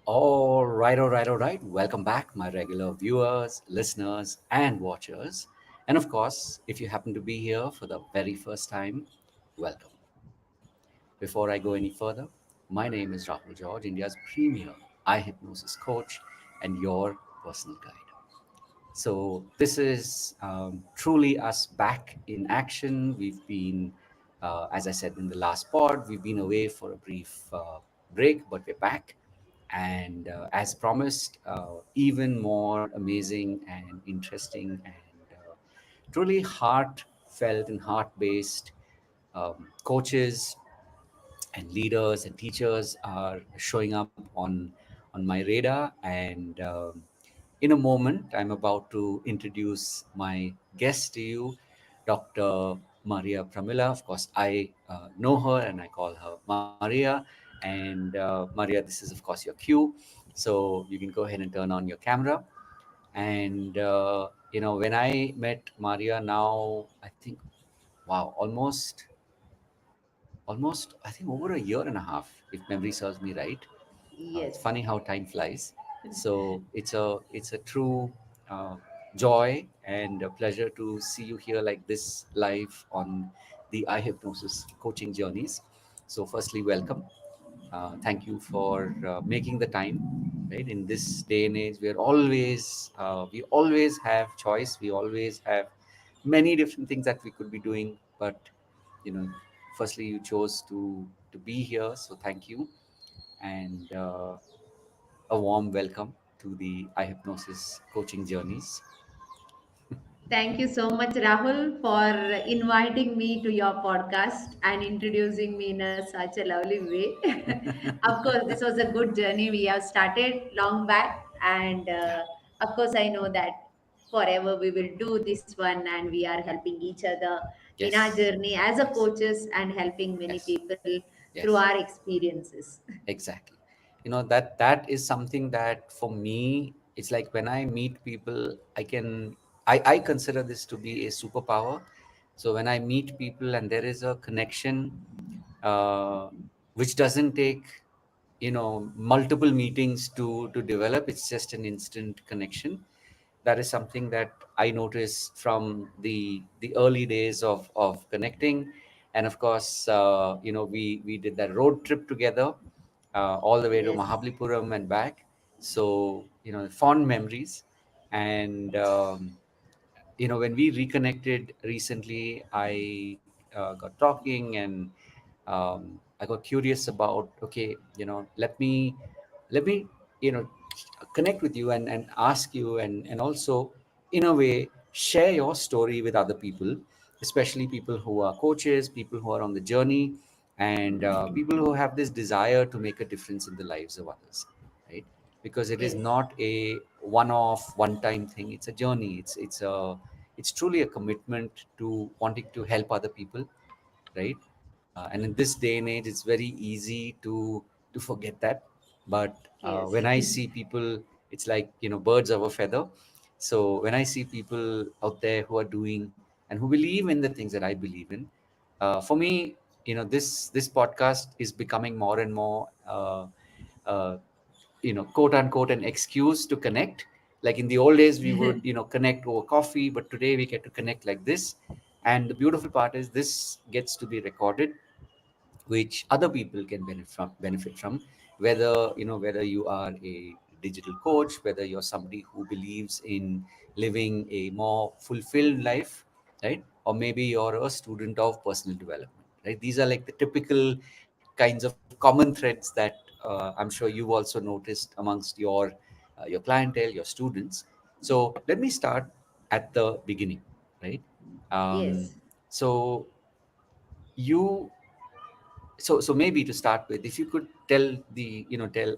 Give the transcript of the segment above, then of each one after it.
All right. Welcome back, my regular viewers, listeners, and watchers. And of course, if you happen to be here for the very first time, welcome. Before I go any further, my name is Rahul George, India's premier iHypnosis coach and your personal guide. So this is truly us back in action. As I said in the last pod, we've been away for a brief break, but we're back. And as promised, even more amazing and interesting and truly heartfelt and heart-based coaches and leaders and teachers are showing up on my radar. And in a moment, I'm about to introduce my guest to you, Dr. Maria Pramila. Of course, I know her and I call her Maria. And Maria, this is, of course, your cue. So you can go ahead and turn on your camera. And, when I met Maria now, I think, wow, almost I think over a year and a half, if memory serves me right. It's Yes. funny how time flies. So it's a true uh, joy and a pleasure to see you here like this live on the iHypnosis coaching journeys. So firstly, welcome. Thank you for making the time. Right, in this day and age, we always have choice. We always have many different things that we could be doing, but you know, firstly, you chose to be here. So thank you, and a warm welcome to the iHypnosis coaching journeys. Thank you so much, Rahul, for inviting me to your podcast and introducing me in such a lovely way. Of course, this was a good journey we have started long back, and Yeah. of course, I know that forever we will do this one, and we are helping each other in our Yes. journey as a Yes. coaches and helping many Yes. people through Yes. our experiences. Exactly. That is something that for me, it's like when I meet people, I consider this to be a superpower. So when I meet people and there is a connection, uh, which doesn't take multiple meetings to develop, it's just an instant connection. That is something that I noticed from the early days of connecting. And of course, we did that road trip together, all the way to Yes, Mahabalipuram and back. So fond memories. And when we reconnected recently, I got talking, and I got curious about, okay, let me connect with you and ask you, and also in a way share your story with other people, especially people who are coaches, people who are on the journey, and people who have this desire to make a difference in the lives of others, right? Because it is yes, not a one-off one-time thing. It's a journey. It's truly a commitment to wanting to help other people, right? And in this day and age, it's very easy to forget that. But yes, when I see people, it's like birds of a feather. So when I see people out there who are doing and who believe in the things that I believe in, for me, this podcast is becoming more and more. Uh, quote unquote an excuse to connect. Like in the old days we would connect over coffee, but today we get to connect like this. And the beautiful part is this gets to be recorded, which other people can benefit from, whether you are a digital coach, whether you're somebody who believes in living a more fulfilled life, right? Or maybe you're a student of personal development, right? These are like the typical kinds of common threads that I'm sure you've also noticed amongst your clientele, your students. So let me start at the beginning, right? um, yes. so you so maybe to start with, if you could tell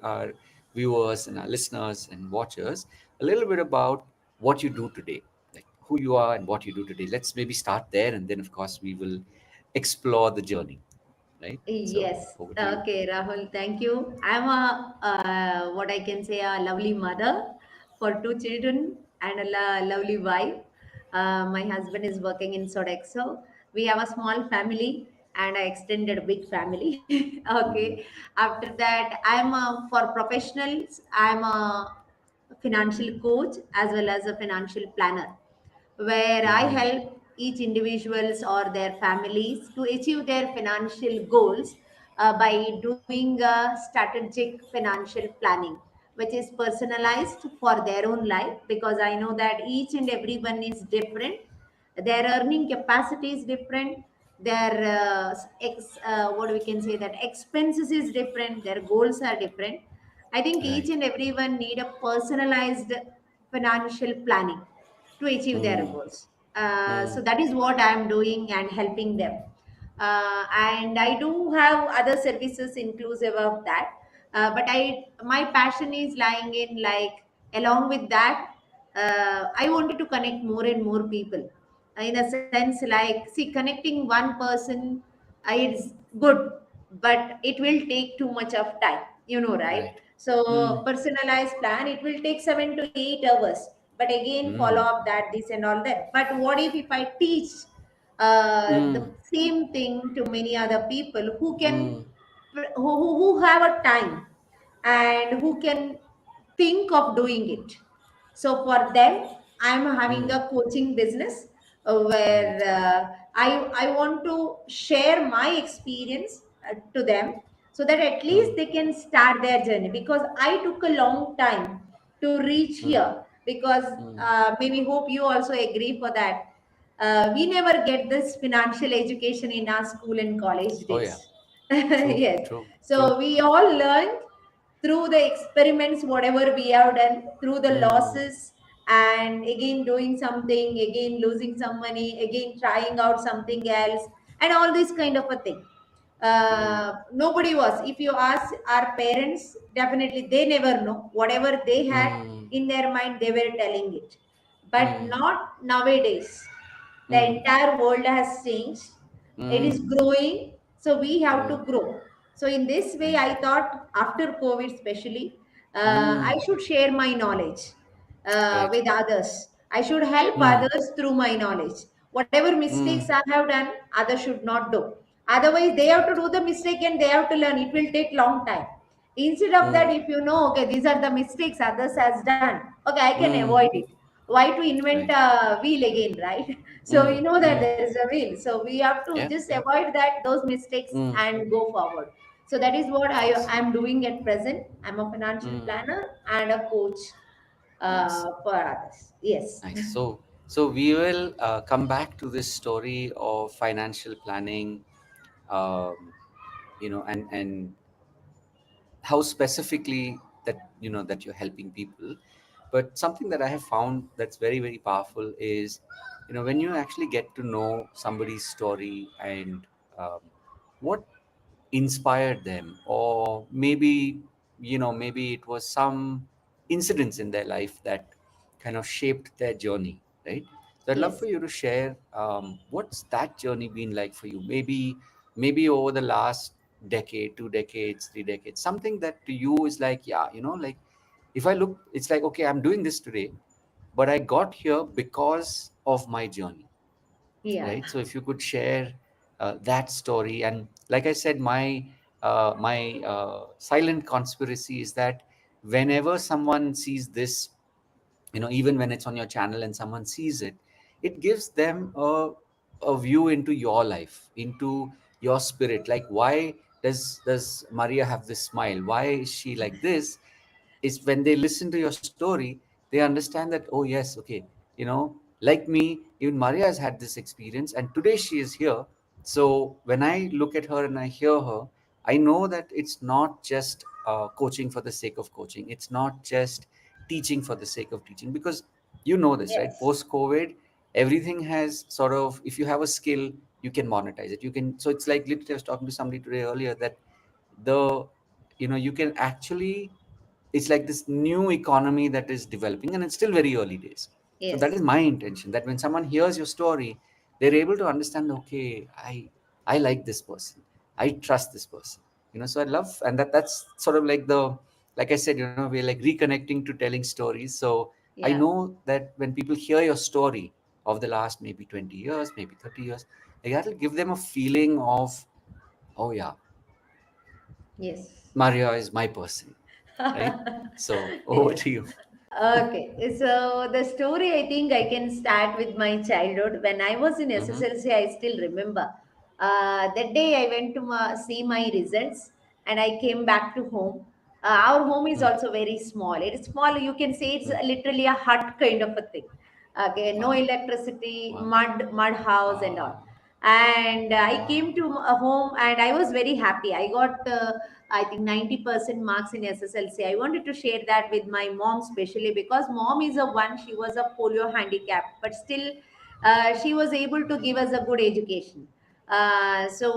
our viewers and our listeners and watchers a little bit about what you do today, like who you are and what you do today. Let's maybe start there, and then of course we will explore the journey, right? So Yes. over to you. Okay, Rahul, thank you. I'm what I can say, a lovely mother for two children and a lovely wife. My husband is working in Sodexo. We have a small family, and I extended a big family. Mm-hmm. Okay. After that, for professionals, I'm a financial coach as well as a financial planner, where I Mm-hmm. help each individuals or their families to achieve their financial goals by doing strategic financial planning, which is personalized for their own life, because I know that each and everyone is different. Their earning capacity is different. Their what we can say, that expenses is different. Their goals are different. I think each Right. and everyone need a personalized financial planning to achieve their Mm. goals. So Mm. that is what I am doing and helping them. And I do have other services inclusive of that. But my passion is lying in, like, along with that, I wanted to connect more and more people. In a sense, like, see, connecting one person is good, but it will take too much of time, right? Right. So Mm. personalized plan, it will take 7 to 8 hours, but again follow Mm. up that, this and all that. But what if I teach the Mm. same thing to many other people who can, Mm. who have a time and who can think of doing it. So for them, I'm having Mm. a coaching business where Right. I want to share my experience to them, so that at least Mm. they can start their journey, because I took a long time to reach Mm. here. Because Mm. maybe hope you also agree for that. We never get this financial education in our school and college Oh yeah. days. True. Yes. True. True. So we all learned through the experiments, whatever we have done, through the Mm. losses, and again doing something, again losing some money, again trying out something else, and all this kind of a thing. Mm. Nobody was, if you ask our parents, definitely they never know. Whatever they had Mm. in their mind, they were telling it. But Mm. not nowadays. The Mm. entire world has changed. It is Mm. growing, so we have to Mm. grow. So in this way, Right. I thought, after COVID especially, I Mm. should share my knowledge Right. with others. I should help Mm. others through my knowledge. Whatever mistakes Mm. I have done, others should not do. Otherwise, they have to Right. do the mistake and they have to learn. It will take long time. Instead of that, Mm. if you know, okay, these are the mistakes others has done, okay, I can Mm. avoid it. Why to invent Right. a wheel again, right? So we Mm. know that Mm. there is a wheel. So we have to Yeah. just Yeah. avoid that, those mistakes, Mm. and go forward. So that is what I Awesome. am doing at present. I'm a financial Mm. planner and a coach Nice. for others. Yes. Nice. So we will come back to this story of financial planning, um, and how specifically that you're helping people. But something that I have found that's very very powerful is, when you actually get to know somebody's story and what inspired them, or maybe it was some incidents in their life that kind of shaped their journey, right? So I'd love Yes. for you to share, what's that journey been like for you, maybe over the last decade, 2 decades, 3 decades, something that to you is like, yeah, like, if I look, it's like, okay, I'm doing this today, but I got here because of my journey, Yeah. right? So if you could share that story. And like I said, my silent conspiracy is that whenever someone sees this, even when it's on your channel and someone sees it, it gives them a view into your life, into your spirit. Like, why does Maria have this smile? Why is she like this? Is when they listen to your story, they understand that, oh yes, okay, like me, even Maria has had this experience and today she is here. So when I look at her and I hear her, I know that it's not just coaching for the sake of coaching. It's not just teaching for the sake of teaching, because this, right? Yes. Post COVID, everything has sort of, if you have a skill, you can monetize it. You can. So it's like, literally, I was talking to somebody today earlier that the you can actually, it's like this new economy that is developing, and it's still very early days. So that is Yes. my intention, that when someone hears your story, they're able to understand, okay, I like this person, I trust this person. So I love, and that's sort of like like I said, we're like reconnecting to telling stories. So I Yeah. know that when people hear your story of the last maybe 20 years, maybe 30 years, like, that'll give them a feeling of Oh, yeah. Yes. Maria is my person, right? So over Yes. to you. Okay, so the story I think I can start with my childhood. When I was in Mm-hmm. SSLC, I still remember. That day I went to see my results and I came back to home. Our home is Mm. also very small. It is small, you can say it's Mm. literally a hut kind of a thing. Okay, no Wow. electricity, Wow. mud house and all. Wow. And I came Wow. to a home and I was very happy. I got I think 90% marks in SSLC. I wanted to share that with my mom, especially because mom is a one, she was a polio handicap, but still she was able to give us a good education. So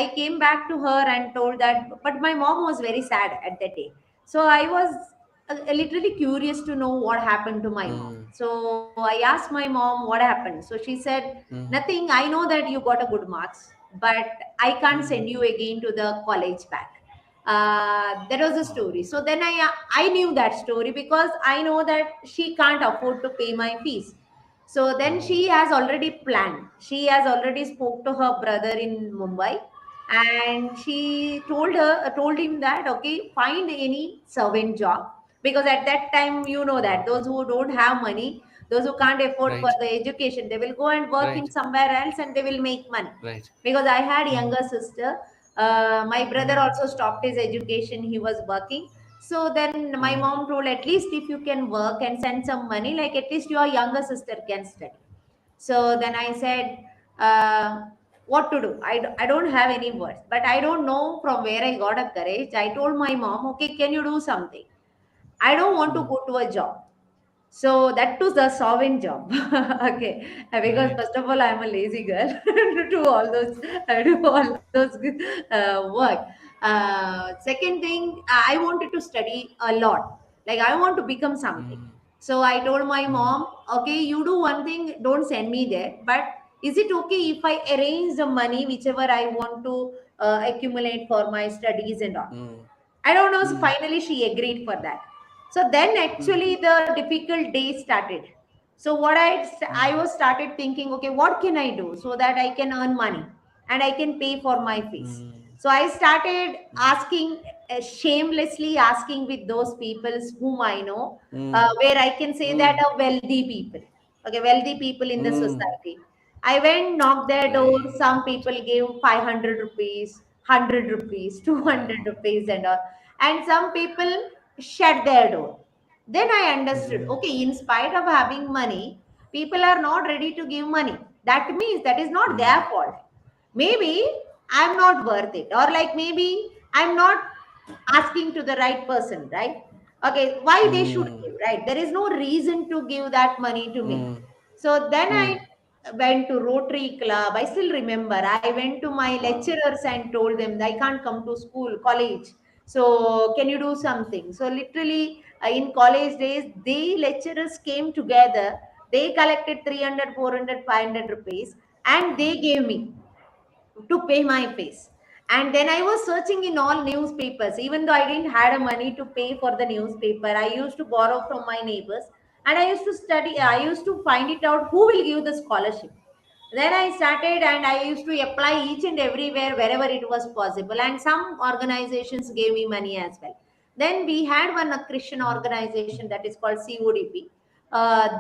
I came back to her and told that, but my mom was very sad at that day. So I was literally curious to know what happened to my mom. Mm. So I asked my mom what happened. So she said, Mm. nothing. I know that you got a good marks, but I can't send Mm. you again to the college back. That was the Wow. story. So then I knew that story because I know that she can't afford to pay my fees. So then Oh. she has already planned. She has already spoke to her brother in Mumbai, and she told him that okay, find any servant job, because at that time you know that those who don't have money, those who can't afford for Right. the education, they will go and work in Right. somewhere else and they will make money. Right. Because I had Mm. younger sister, my brother Mm. also stopped his education, he was working. So then my Mm. mom told, at least if you can work and send some money, like at least your younger sister can study. So then I said, what to do? I don't have any words, but I don't know from where I got a courage. I told my mom, okay, can you do something? I don't want to Mm. go to a job. So that was the solving job. Okay. Because Right. first of all, I'm a lazy girl to do all those, I do all those work. Second thing, I wanted to study a lot. Like I want to become something. Mm. So I told my Mm. mom, okay, you do one thing, don't send me there. But is it okay if I arrange the money whichever I want to accumulate for my studies and all? Mm. I don't know. So Mm. finally, she agreed for that. So then Mm. actually the difficult days started. So I Mm. was started thinking, okay, what can I do so that I can earn money and I can pay for my fees. Mm. So I started Mm. asking, shamelessly asking with those people whom I know, Mm. where I can say that Mm. are wealthy people, okay, wealthy people in the Mm. society. I went, knocked their door. Right. Some people gave 500 rupees, 100 rupees, 200 Wow. rupees, and all. And some people shut their door. Then I understood, Mm. okay, in spite of having money, people are not ready to give money. That means that is not Mm. their fault. Maybe I'm not worth it, or like maybe I'm not asking to the right person, right? Okay, why they should Mm. give, right? There is no reason to give that money to me. Mm. So then I Mm. went to Rotary Club. I still remember. I went to my Wow. lecturers and told them I can't come to school, college. So can you do something? So literally in college days, they lecturers came together. They collected 300, 400, 500 rupees and Wow. they gave me to pay my fees. And then I was searching in all newspapers, even though I didn't had a money to pay for the newspaper. I used to borrow from my neighbors and I used to study. I used to find it out who will give the scholarship. Then I started and I used to apply each and everywhere wherever it was possible. And some organizations gave me money as well. Then we had one a Christian organization that is called CODP.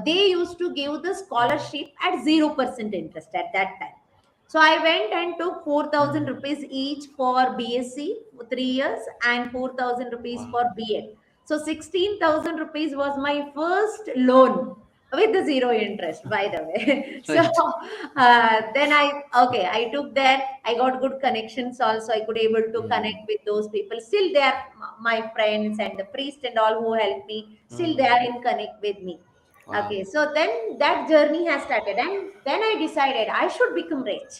They used to give the Mm. scholarship at 0% interest at that time. So I went and took 4,000 Mm. rupees each for BSc for 3 years and 4,000 rupees Wow. for BEd. So 16,000 rupees was my first loan with the zero interest, by the way. So Right. then I took that. I got good connections also. I could able to Mm. connect with those people. Still, they are my friends and the priest and all who helped me. Still, they Mm. are in connect with me. Wow. Okay, so then that journey has started, and then I decided I should become rich.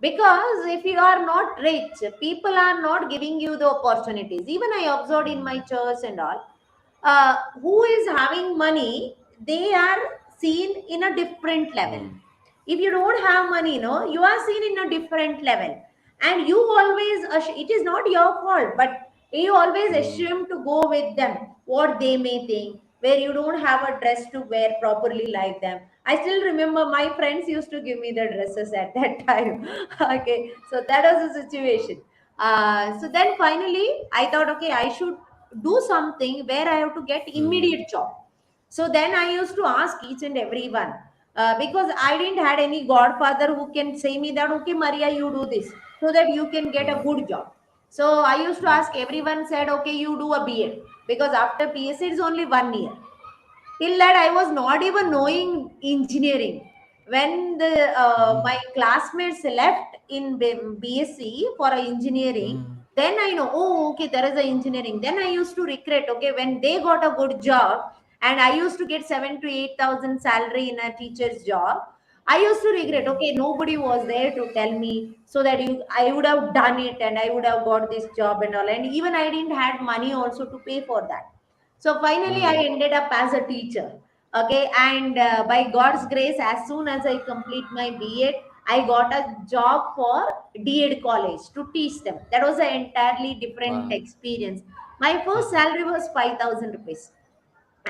Because if you are not rich, people are not giving you the opportunities. Even I observed in my Mm. church and all, who is having money, they are seen in a different level. Mm. If you don't have money, no, you are seen in a different level. And you always, it is not your fault, but you always Mm. assume to go with them, what they may think, where you don't have a dress to wear properly like them. I still remember my friends used to give me the dresses at that time. Okay, so that was the situation. So then finally, I thought, okay, I should do something where I have to get Mm. immediate job. So then I used to ask each and everyone, because I didn't had any godfather who can say me that, okay, Maria, you do this so that you can get a Mm. good job. So I used to Mm. ask everyone, said, okay, you do a BA, because after PSC it's only 1 year. Till that I was not even knowing engineering. When the Mm. my classmates left in BSc for a engineering, Mm. then I know, oh, okay, there is a engineering. Then I used to regret, okay, when they got a good job and I used to get 7 to 8 thousand salary in a teacher's job, I used to regret, Mm. okay, nobody was there to tell me, so that I would have done it and I would have got this job and all, and even I didn't had money also to pay for that. So finally, I Mm. ended up as a teacher. Okay, and by God's grace, as soon as I complete my B.Ed, I got a job for D.Ed college to teach them. That was an entirely different Wow. experience. My first Uh-huh. salary was 5,000 rupees,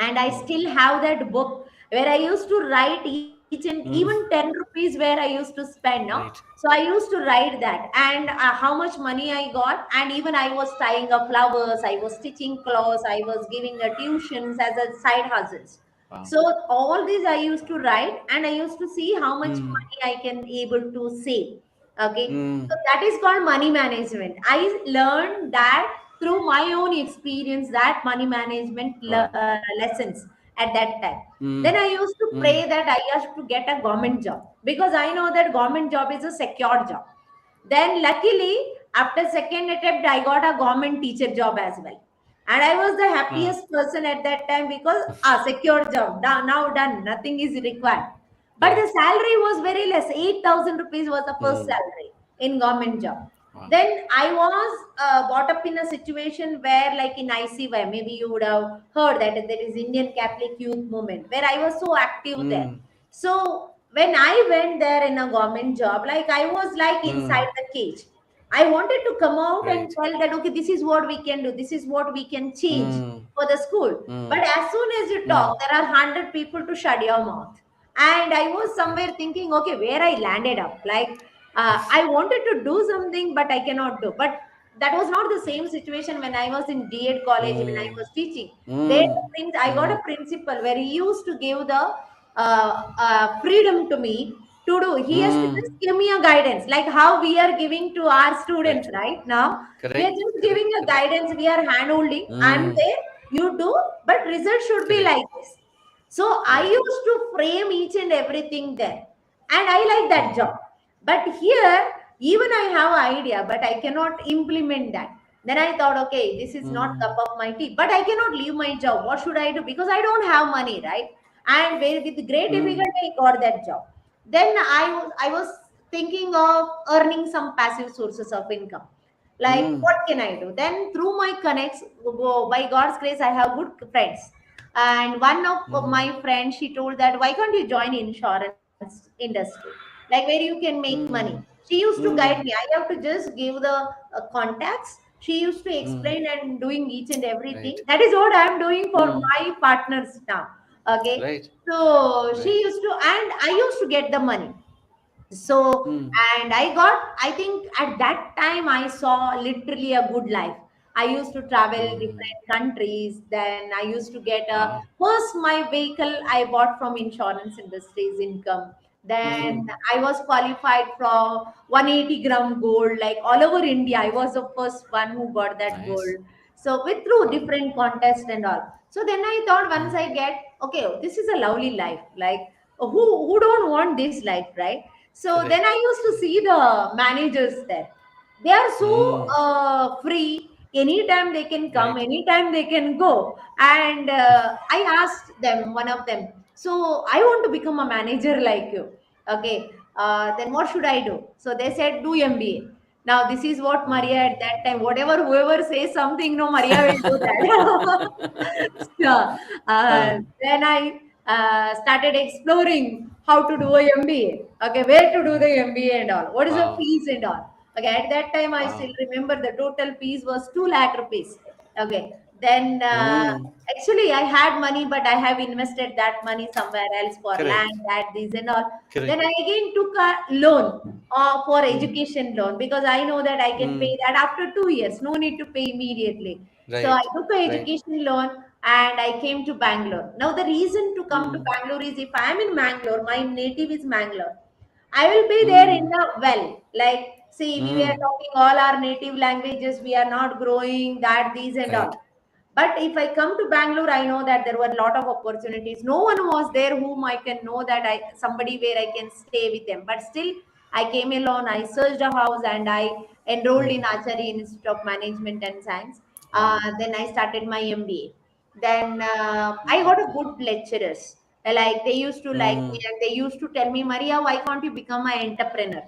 and I Oh. still have that book where I used to write each and even Mm. 10 rupees where I used to spend now. Right. So I used to write that, and how much money I got, and even I was tying up flowers, I was stitching clothes, I was giving a tuitions as a side hustles. Wow. So all these I used to Wow. write, and I used to see how much Mm. money I can able to save. Okay, Mm. so that is called money management. I learned that through my own experience, that money management Wow. lessons at that time. Then I Mm. used to pray Mm. that I have to get a government job, because I know that government job is a secure job. Then luckily, after second attempt, I got a government teacher job as well. And I was the Ah. happiest person at that time, because secure job, now done, nothing is required. But Right. the salary was very less. 8,000 rupees was the first Mm. salary in government job. Wow. Then I was brought up in a situation where, like in ICY, maybe you would have heard that there is Indian Catholic Youth Movement, where I was so active there. Mm. So when I went there in a government job, like I was like Mm. inside the cage. I wanted to come out and Right. tell that, okay, this is what we can do, this is what we can change Mm. for the school. But Mm. as soon as you talk, Mm. there are 100 people to shut your mouth. And I was Right. somewhere thinking, okay, where I landed up. Like, I wanted to do something, but I cannot do. But that was not the same Right. situation when I was in D.Ed college when I Mm. was teaching. There, Mm. I got Mm. a principal where he used to give the freedom to me to do. He has to Mm. just give me a guidance, like how we are giving to our Right. students right now. We are Correct. just Correct. giving a Correct. guidance. We are hand holding. I'm Mm. there. You do, but result should be Correct. like this. So I Right. used to frame each and everything there, and I like that Mm. job. But here, even I have an idea, but I cannot implement that. Then I thought, okay, this is not Mm. cup of my tea. But I cannot leave my job. What should I do? Because I don't have money, right? And with great Mm. difficulty, I got that job. Then I was thinking of earning some passive sources of income. Like, Mm. what can I do? Then through my connects, by God's grace, I have good friends. And one of Mm. my friends, she told that, why can't you join insurance industry? Like where you can make money. Mm. She used to guide me. Mm. I have to just give the contacts. She used to Mm. explain and doing each and Right. everything. That is what I am doing for Mm. my partners now. Okay. Right. So she Right. used to, and I used to get the money. So, Mm. and I got, I think at that time I saw literally a good life. I used to travel Mm. different countries. Then I used to get a Wow. first my vehicle I bought from insurance industry's income. Then Mm. I was qualified for 180-gram gold, like all over India. I was the first one who got that Nice. gold. So with through Wow. different contests and all. So then I thought, once Mm. I get, okay, this is a lovely life. Like, who don't want this life, right? So then Correct. I used to see the managers there. They are so Mm. free. Anytime they can come, Right. anytime they can go. And I asked them, one of them, so I want to become a manager like you. Okay, then what should I do? So they said, do MBA. Now this is what Maria at that time, whatever whoever says something, no, Maria will do that. So, Uh, then I started exploring how to do a MBA. Okay, where to do the MBA and all. What is the wow. fees and all. Okay, at that time I still Wow. remember the total fees was 2 lakh rupees. Okay, Then Mm. actually I had money, but I have invested that money somewhere else for Correct. land, that, these and all. Then Correct. I again took a loan for Mm. education loan, because I know that I can pay Mm. that after 2 years. No need to pay immediately. So I Right. took an Right. education loan and I came to Bangalore. Now the reason to come to Mm. Bangalore is, if I am in Bangalore, my native is Bangalore. I will be there in Mm. the well. Like, see, we were Mm. talking all our native languages, we are not growing that, these and Right. all. But if I come to Bangalore, I know that there were a lot of opportunities. No one was there whom I can know that I somebody where I can stay with them. But still, I came alone. I searched a house and I enrolled in Mm. Acharya Institute of Management and Science. Wow. Then I started my MBA. Then I got a Beautiful. good lecturers. Like, they used to like me Mm. and they used to tell me, Maria, why can't you become an entrepreneur?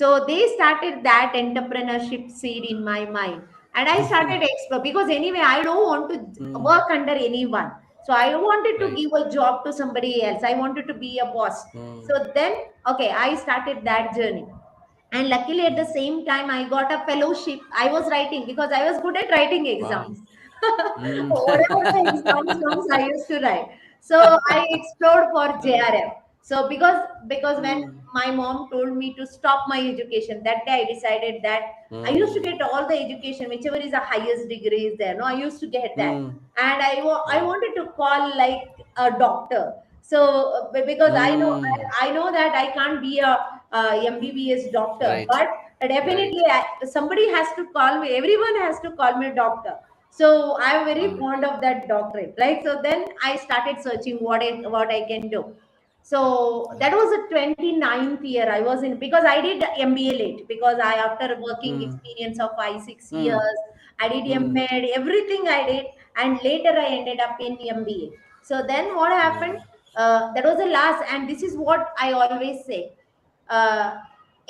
So they started that entrepreneurship seed in my mind. And I started explore, because anyway, I don't want to Mm. work under anyone. So I wanted to Right. give a job to somebody else. I wanted to be a boss. Mm. So then, okay, I started that journey. And luckily, at the Mm. same time, I got a fellowship. I was writing because I was good at writing Wow. exams. Mm. Whatever the exams comes, I used to write. So I explored for Uh, JRF. So because when mm. my mom told me to stop my education, that day I decided that I used to Mm. get all the education, whichever is the highest degree is there. No, I used to get that, Mm. and I Wow. wanted to call like a doctor. So because Mm. I know that I can't be a MBBS doctor, Right. but Right. definitely somebody has to call me. Everyone has to call me doctor. So I'm very Wow. fond of that doctorate. Like, so then I started searching what I can do. So that was the 29th year I was in, because I did MBA late, because I, after working Mm. experience of 5 6 years, Mm. I did Mm. MBA, everything I did, and later I ended up in MBA. So then what happened? Mm. That was the last, and this is what I always say. Uh,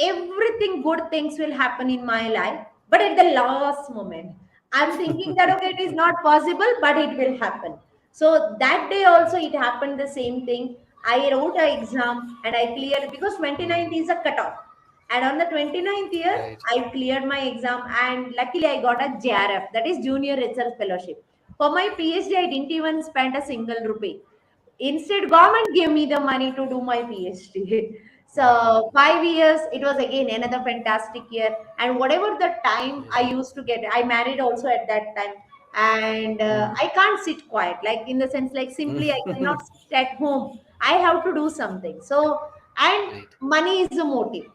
Everything good things will happen in my life, but at the last moment, I'm thinking that okay, it is not possible, but it will happen. So that day also Right. it happened the same thing. I wrote an exam and I cleared, because Mm. 29th is a cutoff. And on the 29th year, Right. I cleared my exam, and luckily I got a JRF, that is Junior Research Fellowship. For my PhD, I didn't even spend a single rupee. Instead, government gave me the money to do my PhD. Wow. So 5 years, it was again another fantastic year. And whatever the time I Really. used to get, I married also at that time. And Mm. I can't sit quiet, like in the sense, like simply I cannot Mm. sit at home. I have to do something. So, and Right. money is a motive.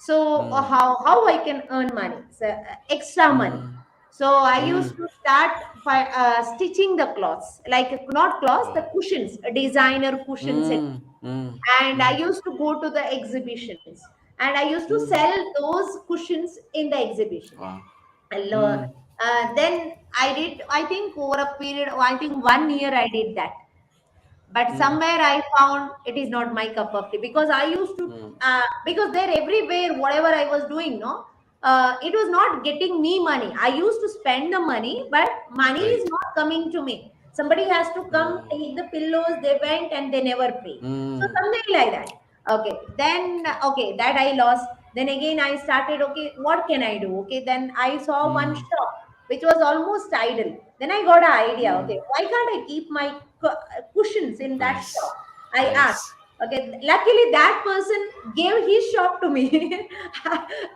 So Mm. how I can earn money? So, extra money. Mm. So I used Mm. to start by stitching the clothes, like not clothes, the Wow. cushions, designer cushions, Mm. Mm. and I Mm. used to go to the exhibitions, and I used to Mm. sell those cushions in the exhibition. Wow. Hello. Mm. Then I did, I think over a period, I think 1 year I did that. But Mm. somewhere I found it is not my cup of tea, because I used to, Mm. because there everywhere, whatever I was doing, no, it was not getting me money. I used to spend the money, but money is Right. not coming to me. Somebody has to come, Mm. take the pillows, they went and they never pay. So Mm. something like that. Okay, then Okay. okay, that I lost. Then again I started, okay, what can I do? Okay, then I saw one Mm. shop which was almost idle. Then I got an idea. Mm. Okay, why can't I keep my cushions in that Nice. shop? I asked. Nice. Okay, luckily that person gave his shop to me.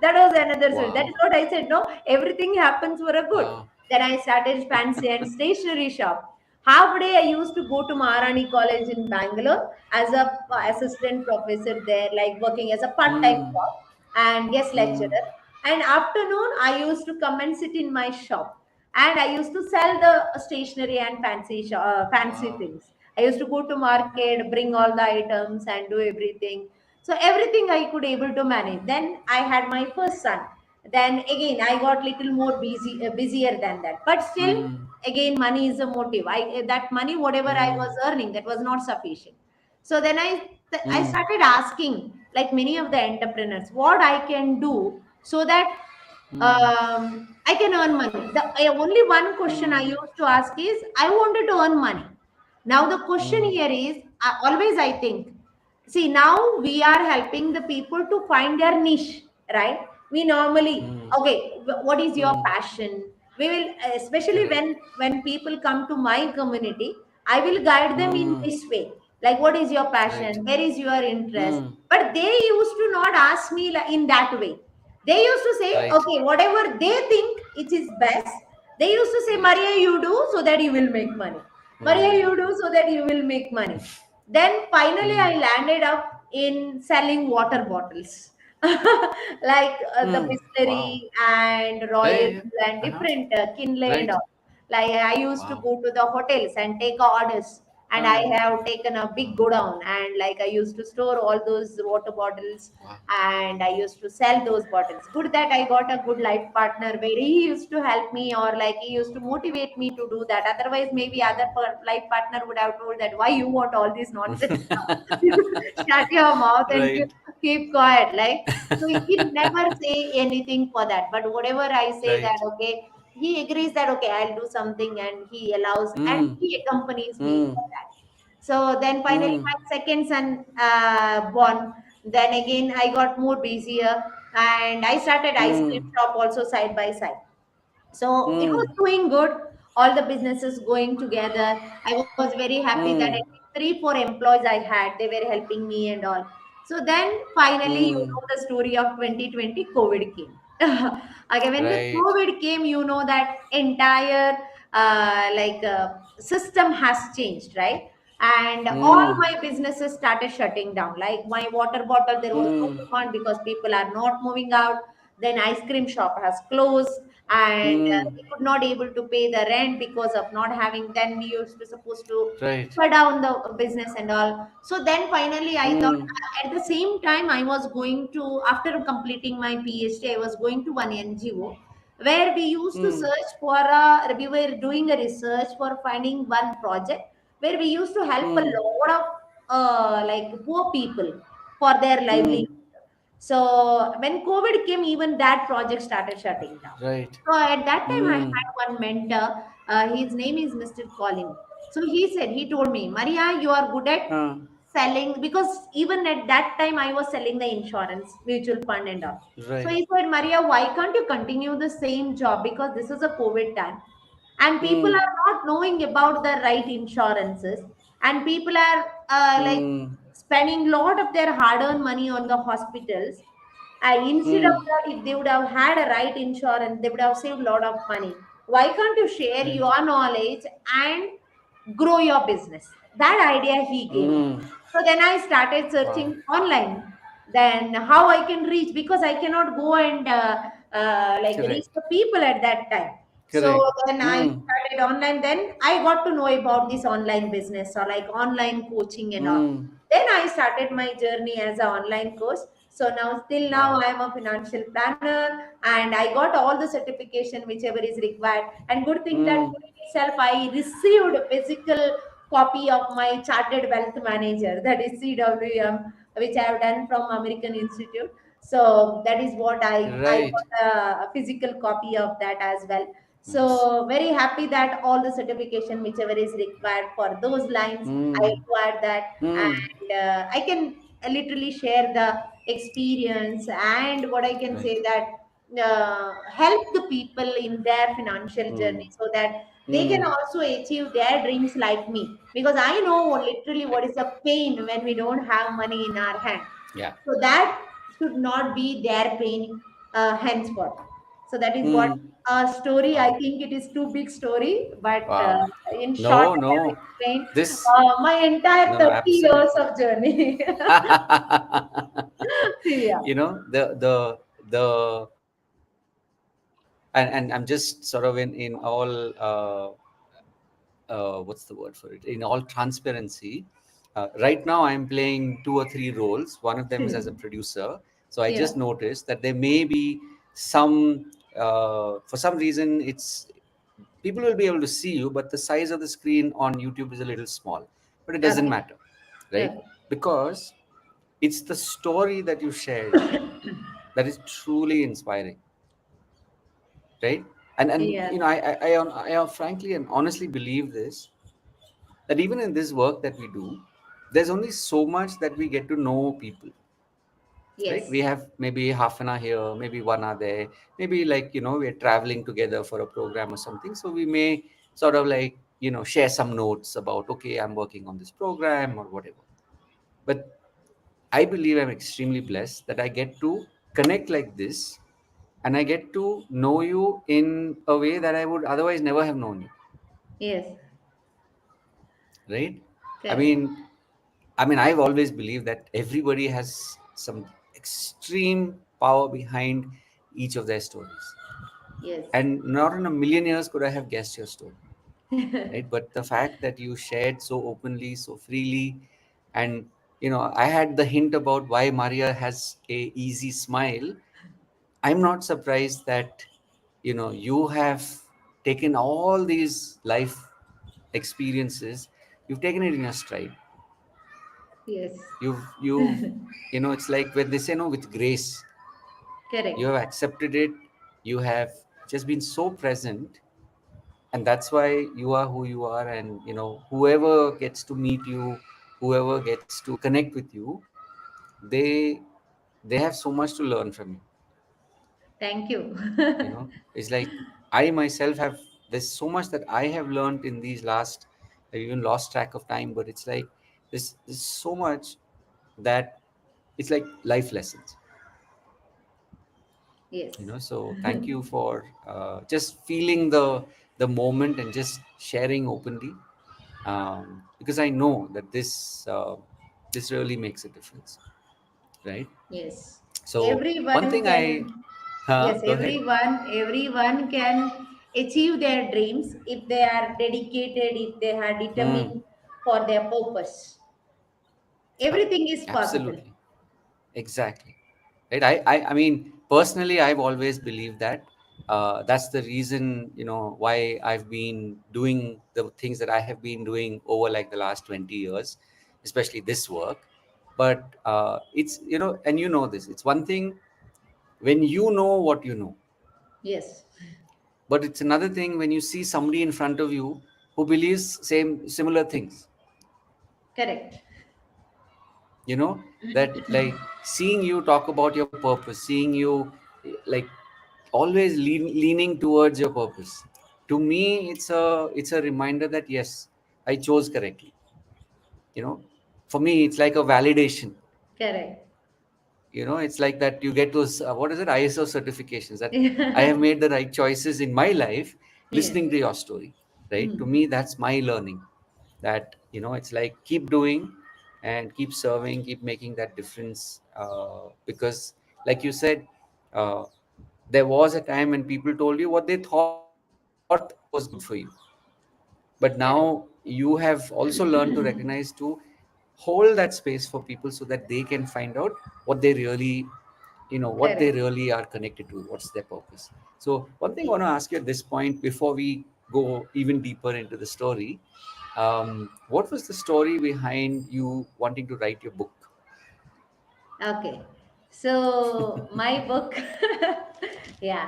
That was another story. That is Wow. what I said. No, everything happens for a good. Wow. Then I started fancy and stationery shop. Half day I used to go to Maharani College in Bangalore as a assistant professor there, like working as a part-time Mm. job and guest Mm. lecturer. And afternoon I used to come and sit in my shop, and I used to sell the stationery and fancy Wow. things. I used to go to market, bring all the items, and do everything. So everything I could able to manage. Then I had my first son. Then again I got little more busier than that. But still, Mm. again money is a motive. I that money whatever I Mm. was earning, that was not sufficient. So then I Mm. started asking, like many of the entrepreneurs, what I can do so that Mm. I can earn money. The only one question I Mm. used to ask is, I wanted to earn money. Now the question Mm. here is, always I think, see, now we are helping the people to find their niche, right? We normally, Mm. okay, what is your Mm. passion? We will, especially Correct. when people come to my community, I will guide them in Mm, this way, like what is your right. passion, where is your interest. Mm, But they used to not ask me in that way. They used to say, right. okay, whatever they think it is best. They used to say, Right. Maria, you do so that you will make money. Maria, Mm, you do so that you will make money. Then finally I mm, landed up in selling water bottles. Like the mm. Wow. Bisleri and Yeah, yeah, Royal yeah. and Uh-huh. different Kinley and Right. all. Like I used to Wow. go to the hotels and take orders, and I Uh, have taken a big godown, and like I used to store all those water bottles, wow. and I used to sell those bottles. Good that I got a good life partner where he used to help me, or like he used to motivate me to do that. Otherwise, maybe other life partner would have told that why you want all this nonsense now. Shut your mouth and Right. keep quiet. Like, so he never say anything for that. But whatever I say that, Right. okay, he agrees that, okay, I'll do something, and he allows and Mm, he accompanies me mm, for that. So then finally mm, my second son born. Then again I got more busier, and I started ice cream mm, shop also side by side. So it was mm, doing good, all the businesses going together. I was very happy that at mm, least 3 4 employees I had, they were helping me and all. So then finally, you mm. know, the story of 2020 COVID came. Okay, when the Right. COVID came, you know that entire system has changed, right? And all Mm, my businesses started shutting down. Like my water bottle, there was no mm, demand because people are not moving out. Then ice cream shop has closed, and mm. we could not able to pay the rent because of not having. Then we used to supposed to Right. shut down the business and all. So then finally I thought, Mm, at the same time I was going to, after completing my PhD, I was going to one NGO where we used to mm, search for we were doing a research for finding one project where we used to help a mm, lot of like poor people for their mm. livelihood. So when COVID came, even that project started shutting down. Right. So at that time, I Mm, had one mentor. His name is Mr. Colin. So he said, he told me, Maria, you are good at uh, selling, because even at that time I was selling the insurance, mutual fund and all. So right. he said, Maria, why can't you continue the same job? Because this is a COVID time and people Mm, are not knowing about the right insurances, and people are like mm, spending a lot of their hard-earned money on the hospitals. Instead of mm. that, if they would have had a right insurance, they would have saved a lot of money. Why can't you share Right. your knowledge and grow your business? That idea he gave me. Mm. So then I started Wow. searching online. Then how I can reach, because I cannot go and like reach Correct. the people at that time. So Correct. then I Mm, started online. Then I got to know about this online business or like online coaching and all. mm. Then I started my journey as an online course. So now, still now, Wow. I am a financial planner, and I got all the certification whichever is required. And good thing that Mm, today itself I received a physical copy of my chartered wealth manager, that is CWM, which I have done from American Institute. So that is what I right. got a physical copy of that as well. Nice. So very happy that all the certification whichever is required for those lines, I Mm, acquired that. mm. And I can literally share the experience, and what I can Right. say that help the people in their financial Mm, journey so that they can mm. also achieve their dreams like me, because I know literally what is the pain when we don't have money in our hand. Yeah. So that should not be their pain henceforth. So that is what Mm. a story. I Wow. think it is too big story, but Wow. in short, No, I have no. explained This, my entire no, no, 30 years absolutely. of journey. Yeah. The and I'm just sort of in all what's the word for it, in all transparency. Right now I'm playing two or three roles. One of them is as a producer. So I Yeah. just noticed that there may be some for some reason it's people will be able to see you, but the size of the screen on YouTube is a little small, but it doesn't Okay. matter, right? Okay. Because it's the story that you shared that is truly inspiring, right? And Yeah. I frankly and honestly believe this, that even in this work that we do, there's only so much that we get to know people, right? We Yes. have maybe half an hour here, maybe 1 hour there, maybe like, we're traveling together for a program or something. So we may sort of like, share some notes about, okay, I'm working on this program or whatever. But I believe I'm extremely blessed that I get to connect like this, and I get to know you in a way that I would otherwise never have known you, Yes. right? I Correct. mean, I've always believed that everybody has some extreme power behind each of their stories. Yes. And not in a million years could I have guessed your story, right? But the fact that you shared so openly, so freely, and I had the hint about why Maria has a easy smile. I'm not surprised that you have taken all these life experiences, you've taken it in your stride. Yes. You've it's like when they say no, with grace. You Correct. have accepted it. You have just been so present, and that's why you are who you are. And whoever gets to meet you, whoever gets to connect with you, they they have so much to learn from you. Thank you. It's like I myself have, there's so much that I have learned in these last, I've even lost track of time, but it's like there's so much that it's like life lessons. Yes. So thank you for just feeling the moment and just sharing openly, because I know that this really makes a difference, right? Yes. So one Everyone thing I can, yes, go ahead. everyone can achieve their dreams if they are dedicated, if they are Hmm. determined for their purpose. Everything is possible. Absolutely. Exactly. Right. I mean, personally, I've always believed that. That's the reason, why I've been doing the things that I have been doing over like the last 20 years, especially this work. But it's, and this, it's one thing when you know what you know, Yes. but it's another thing when you see somebody in front of you who believes similar things, Correct. you know, that like seeing you talk about your purpose, seeing you like always leaning towards your purpose, to me it's a reminder that yes, I chose correctly. you know for me it's like a validation. Correct. It's like that you get those what is it, ISO certifications, that I have made the right choices in my life Yes. listening to your story, right? To Hmm. me that's my learning, that it's like keep doing and keep serving, keep making that difference, because like you said, uh, there was a time when people told you what they thought was good for you, but now Correct. you have also learned to recognize, to hold that space for people so that they can find out what they really what they Correct. really are connected to, what's their purpose. So one thing I want to Yes. ask you at this point before we go even deeper into the story, what was the story behind you wanting to write your book? Okay. So my book, yeah,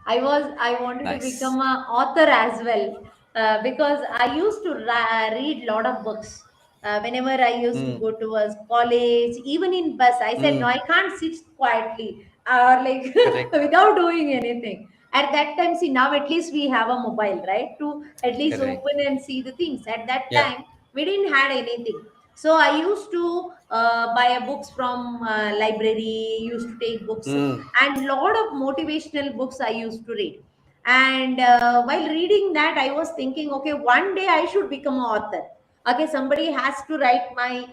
I wanted to Nice. become a author as well, because I used to read lot of books. Whenever I used to Mm, go to a college, even in bus, I said no, mm, I can't sit quietly or like correct, without doing anything. At that time, see now at least we have a mobile, right? To at least correct. open and see the things. At that Yeah. time, we didn't had anything, so I used to buy a books from library, used to take books, Mm, and lot of motivational books I used to read. And while reading that, I was thinking, okay, one day I should become an author. Okay, somebody has to write my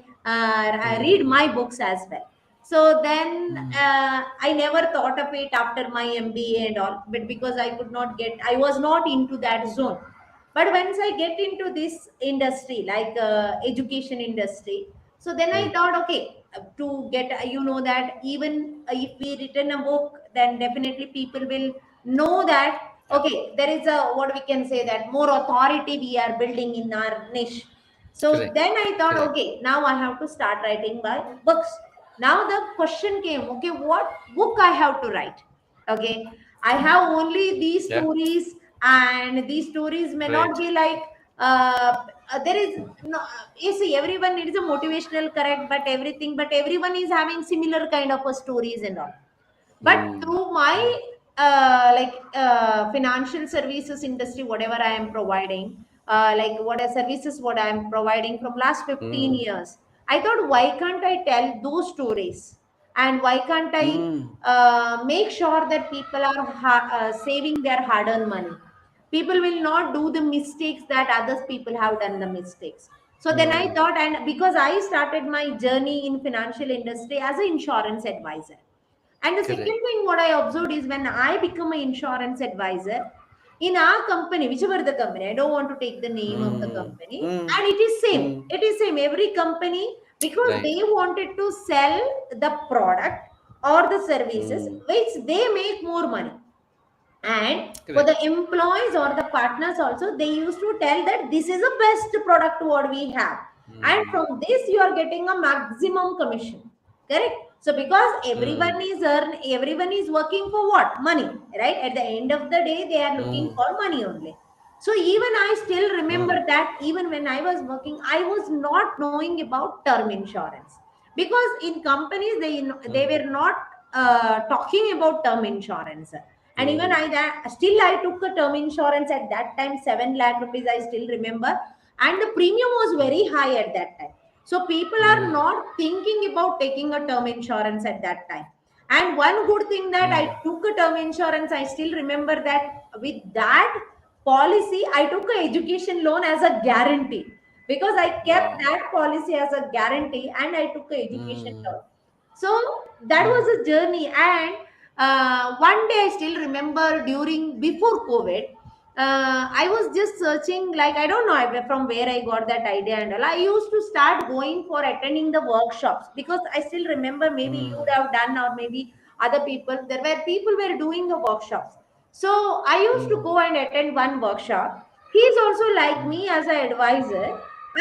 read mm, my books as well. So then mm, I never thought of it after my MBA and all, but because I could not get, I was not into that zone. But once I get into this industry, like education industry, so then I mm, thought, okay, to get, that even if we written a book, then definitely people will know that, yeah. okay, there is a, what we can say, that more authority we are building in our niche. So Correct. then I thought, Correct. okay, now I have to start writing my books. Now the question came, okay, what book I have to write? Okay, I have only these Yeah. stories, and these stories may Right. not be like there is no, you see, everyone needs a motivational correct, but everyone is having similar kind of stories and all. But Mm. through my financial services industry, whatever I am providing, like what are services what I am providing from last 15 Mm. years, I thought, why can't I tell those stories, and why can't I Mm. make sure that people are saving their hard earned money. People will not do the mistakes that others people have done the mistakes. So then I Mm. thought, and because I started my journey in financial industry as an insurance advisor, and the second Correct. thing what I observed is when I become an insurance advisor in our company, whichever the company, I don't want to take the name of the Mm. company, Mm. and it is same. Mm. It is same. Every company, because Right. they wanted to sell the product or the services Mm. which they make more money. And for the Correct. employees or the partners also, they used to tell that this is the best product what we have. And Mm. from this, you are getting a maximum commission. Correct? So because Mm. everyone is working for what? Money, right? At the end of the day, they are looking Mm. for money only. So even I still remember Mm. that even when I was working, I was not knowing about term insurance, because in companies they Mm. were not talking about term insurance. And even Mm. still I took a term insurance at that time, 7 lakh rupees, I still remember. And the premium was very high at that time. So people are Mm. not thinking about taking a term insurance at that time. And one good thing that I Mm. took a term insurance, I still remember that with that policy, I took a education loan as a guarantee, because I kept Wow. that policy as a guarantee and I took a education Mm. loan. So that Mm. was a journey. And one day I still remember, during before COVID, I was just searching, like, I don't know from where I got that idea and all. I used to start going for attending the workshops, because I still remember, maybe you Mm. would have done, or maybe other people, there were people were doing the workshops. So I used to Mm. go and attend one workshop. He's also like me as an advisor,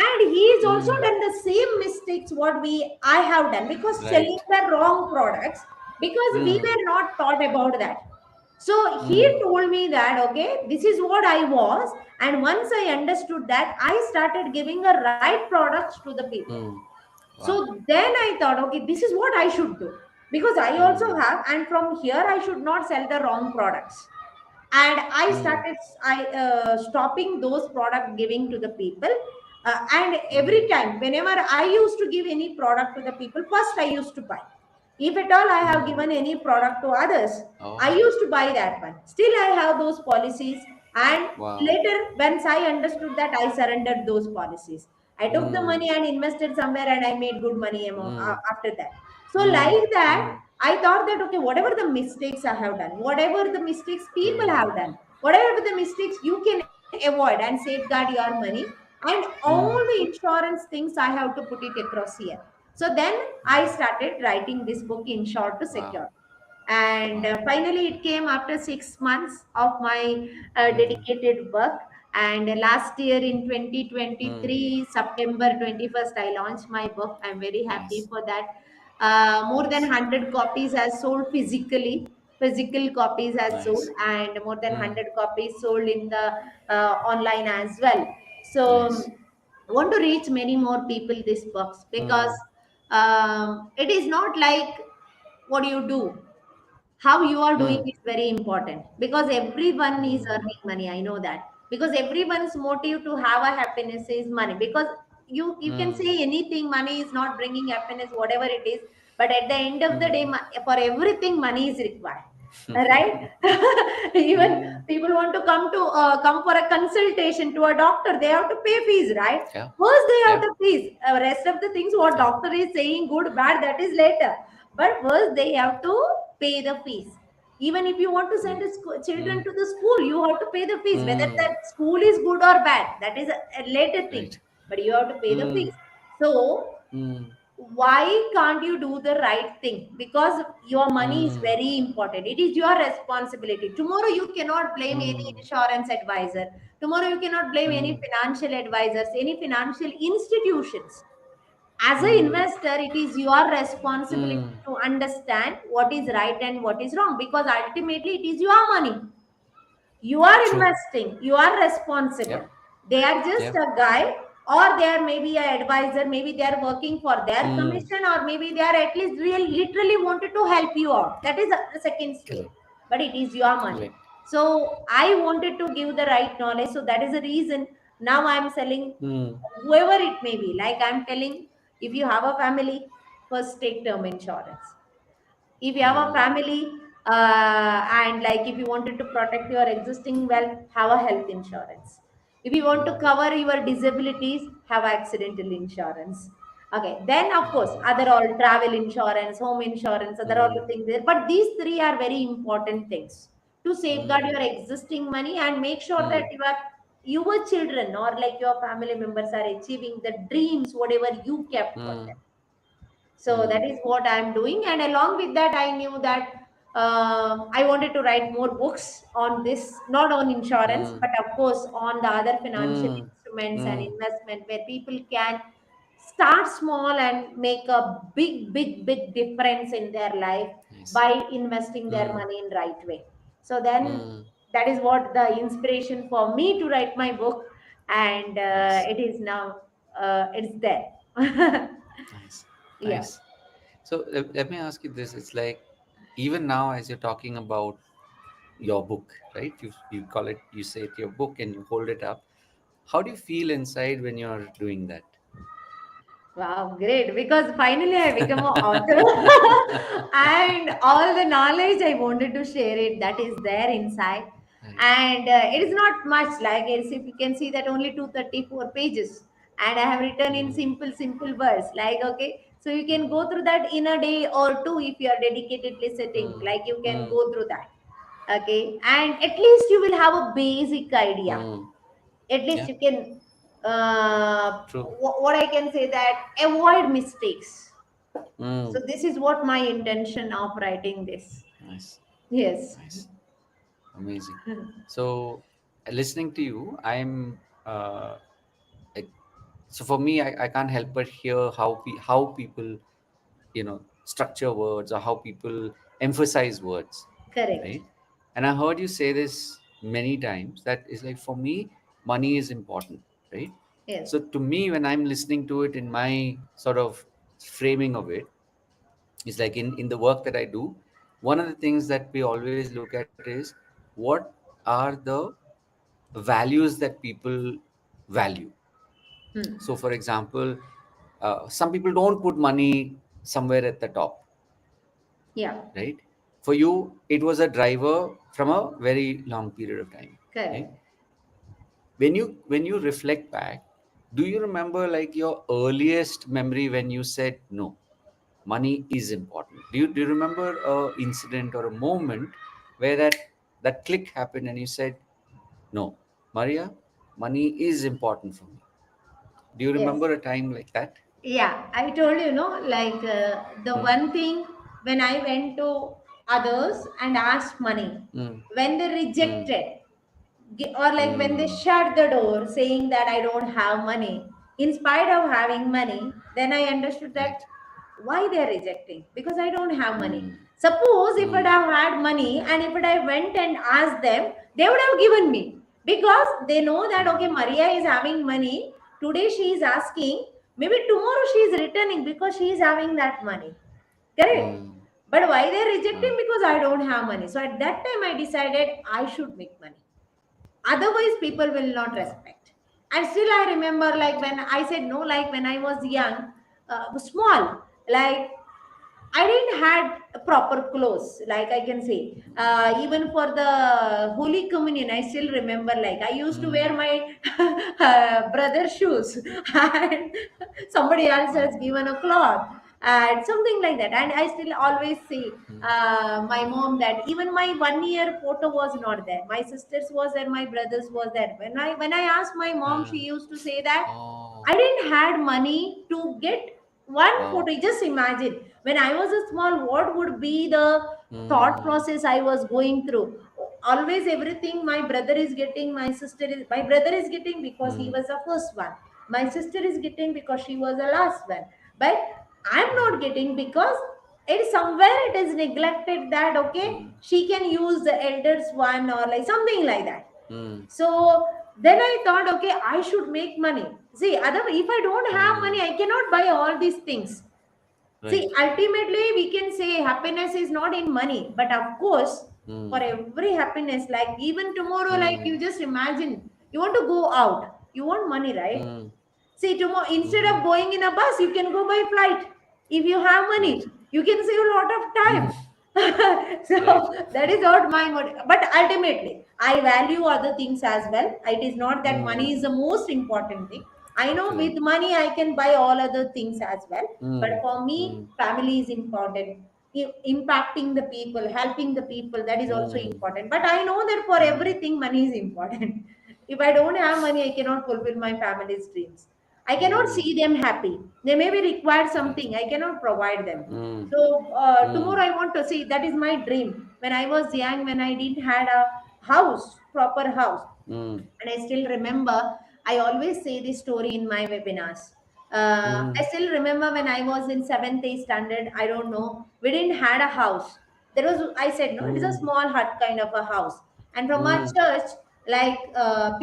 and he's also Mm. done the same mistakes what we I have done, because selling Right. the wrong products, because we Mm. were not taught about that. So he Mm. told me that, okay, this is what I was. And once I understood that, I started giving the right products to the people. Mm. So Wow. then I thought, okay, this is what I should do, because I also Mm. have, and from here I should not sell the wrong products. And I Mm. started stopping those product giving to the people. And every Mm. time whenever I used to give any product to the people, first I used to buy. If at all I have Mm. given any product to others, I Oh. used to buy that one. Still I have those policies. And Wow. later, once I understood that, I surrendered those policies. I took the Mm. money and invested somewhere, and I made good money Mm. after that. So Mm. like that, Mm. I thought that, okay, whatever the mistakes I have done, whatever the mistakes people Mm. have done, whatever the mistakes you can avoid and safeguard your money, and all Mm. the insurance things I have to put it across here. So then I started writing this book, In Short to Wow. Secure. And Wow. finally it came after 6 months of my Mm. dedicated work. And last year in Mm. 2023 September 21st, I launched my book. I'm very happy Nice. for that. More than Nice. 100 copies has sold physically. Physical copies has sold, Nice. and more than Mm. 100 copies sold in the online as well. So Nice. I want to reach many more people this box, because Mm. it is not like what you do, how you are doing Mm. is very important, because everyone is Mm. earning money. I know that, because everyone's motive to have a happiness is money. Because you can Mm. say anything, money is not bringing happiness, whatever it is, but at the end of the Mm. day, for everything money is required. Right? Even Mm. people want to come for a consultation to a doctor, they have to pay fees, right? Yeah. First they have Yeah. to fees, rest of the things what Yeah. doctor is saying, good bad, that is later. But first they have to pay the fees. Even if you want to send Mm. children Mm. to the school, you have to pay the fees. Whether Mm. that school is good or bad, that is a later thing. Right. But you have to pay the Mm. fees. So Mm. why can't you do the right thing? Because your money is Mm. very important. It is your responsibility. Tomorrow you cannot blame any Mm. insurance advisor. Tomorrow you cannot blame any Mm. financial advisors, any financial institutions. As an Mm. investor, it is your responsibility Mm. to understand what is right and what is wrong, because ultimately it is your money. You are True. investing, you are responsible. Yep. They are just Yeah. a guide, or they are maybe an advisor, maybe they are working for their Mm. commission, or maybe they are at least real literally wanted to help you out. That is a second stage, Correct. but it is your money. Correct. So I wanted to give the right knowledge. So that is the reason now I'm selling Mm. whoever it may be. Like I'm telling, if you have a family, first take term insurance. If you have a Mm. family, and like if you wanted to protect your existing wealth, have a health insurance. If you want to Mm. cover your disabilities, have accidental insurance. Okay, then of course other all travel insurance, home insurance, other all the Mm. things there, but these three are very important things to safeguard Mm. your existing money and make sure that Mm. your children or like your family members are achieving the dreams whatever you kept for Mm. them. So that Mm. is what I'm doing. And along with that, I knew that I wanted to write more books on this, not on insurance, Mm. but of course on the other financial Mm. instruments and Mm. investment where people can start small and make a big, big, big difference in their life Nice. by investing their Mm. money in right way. So then Mm. that is what the inspiration for me to write my book, and Nice. it is now it's there. Nice. Yeah. Nice. So let me ask you this. It's like, even now, as you're talking about your book, right? You call it, you say it your book, and you hold it up. How do you feel inside when you're doing that? Wow, great. Because finally I become an author and all the knowledge I wanted to share it that is there inside. Right. And it is not much like it's, if you can see that only 234 pages. And I have written in Mm. simple, simple words. Like, okay, so you can go through that in a day or two if you are dedicatedly sitting, Mm. like you can Mm. go through that. Okay. And at least you will have a basic idea. Mm. At least Yeah. you can True. what I can say that avoid mistakes. So Mm. this is what my intention of writing this. Nice. Yes. Nice. Amazing. So, listening to you, I'm like, so for me, I can't help but hear how people, structure words, or how people emphasize words, Correct. right? And I heard you say this many times, that is like, for me, money is important, right? Yes. So to me, when I'm listening to it in my sort of framing of it, it's like, in the work that I do, one of the things that we always look at is, what are the values that people value. Hmm. So for example, some people don't put money somewhere at the top, Yeah. right? For you, it was a driver from a very long period of time, right? Correct. When you reflect back, do you remember like your earliest memory when you said no, money is important? Do you remember a incident or a moment where that click happened and you said, no, Maria, money is important for me? Do you Yes. remember a time like that? Yeah, I told you, no, like the Hmm. one thing when I went to others and asked money, Mm. when they Mm. rejected, or like when they Mm. shut the door saying that I don't have money, in spite of having money, then I understood that Right. why they're rejecting, because I don't have money. Mm. Suppose if I'd Mm. have had money and if I went and asked them, they would have given me, because they know that okay, Mm. Maria is having money. Today she is asking, maybe tomorrow she is returning because she is having that money. Correct. Mm. But why they're Uh, rejecting? Because I don't have money. So at that time I decided I should make money. Otherwise people will not uh, respect. And still I remember, like when I said no, like when I was young, small, like I didn't had proper clothes, like I can say. Even for the Holy Communion, I still remember, like I used to wear mm. my brother's shoes, and somebody else has Mm. given a cloth and something like that. And I still always see my mom that even my 1 year photo was not there. My sisters was there, my brothers was there. When I asked my mom, Uh, she used to say that oh, I didn't had money to get one wow. photo. Just imagine when I was a small, what would be the thought Mm. process I was going through. Always everything my brother is getting, my brother is getting because he Mm. was the first one. My sister is getting because she was the last one. But I'm not getting because it somewhere it is neglected that okay, Mm. she can use the elders one or like something like that. Mm. So Then I thought, okay, I should make money. See, otherwise, if I don't have Mm. money, I cannot buy all these things. See, Right. ultimately, we can say happiness is not in money, but of course, for Mm. every happiness, like even tomorrow, like Mm. you just imagine, you want to go out, you want money, right? Mm. See, tomorrow, instead Mm-hmm. of going in a bus, you can go by flight. If you have Right. money, you can save a lot of Mm. time. Right. So that is not my motive. But ultimately, I value other things as well. It is not that money Mm. is the most important thing. I know with Correct. money I can buy all other things as well. But Mm. for me, Mm. family is important. Impacting the people, helping the people, that is also Mm. important. But I know that for Mm. everything, money is important. If I don't have money, I cannot fulfill my family's dreams. I cannot Mm. see them happy. They maybe require Right. something. I cannot provide them. Mm. So tomorrow Mm. I want to see. That is my dream. When I was young, when I didn't had a house, proper house, Mm. and I still remember, I always say this story in my webinars. I Mm. still remember when I was in seventh, eighth standard. I don't know. We didn't had a house. There was. I said no. It is a Mm. small hut kind of a house. And from our Mm. church, like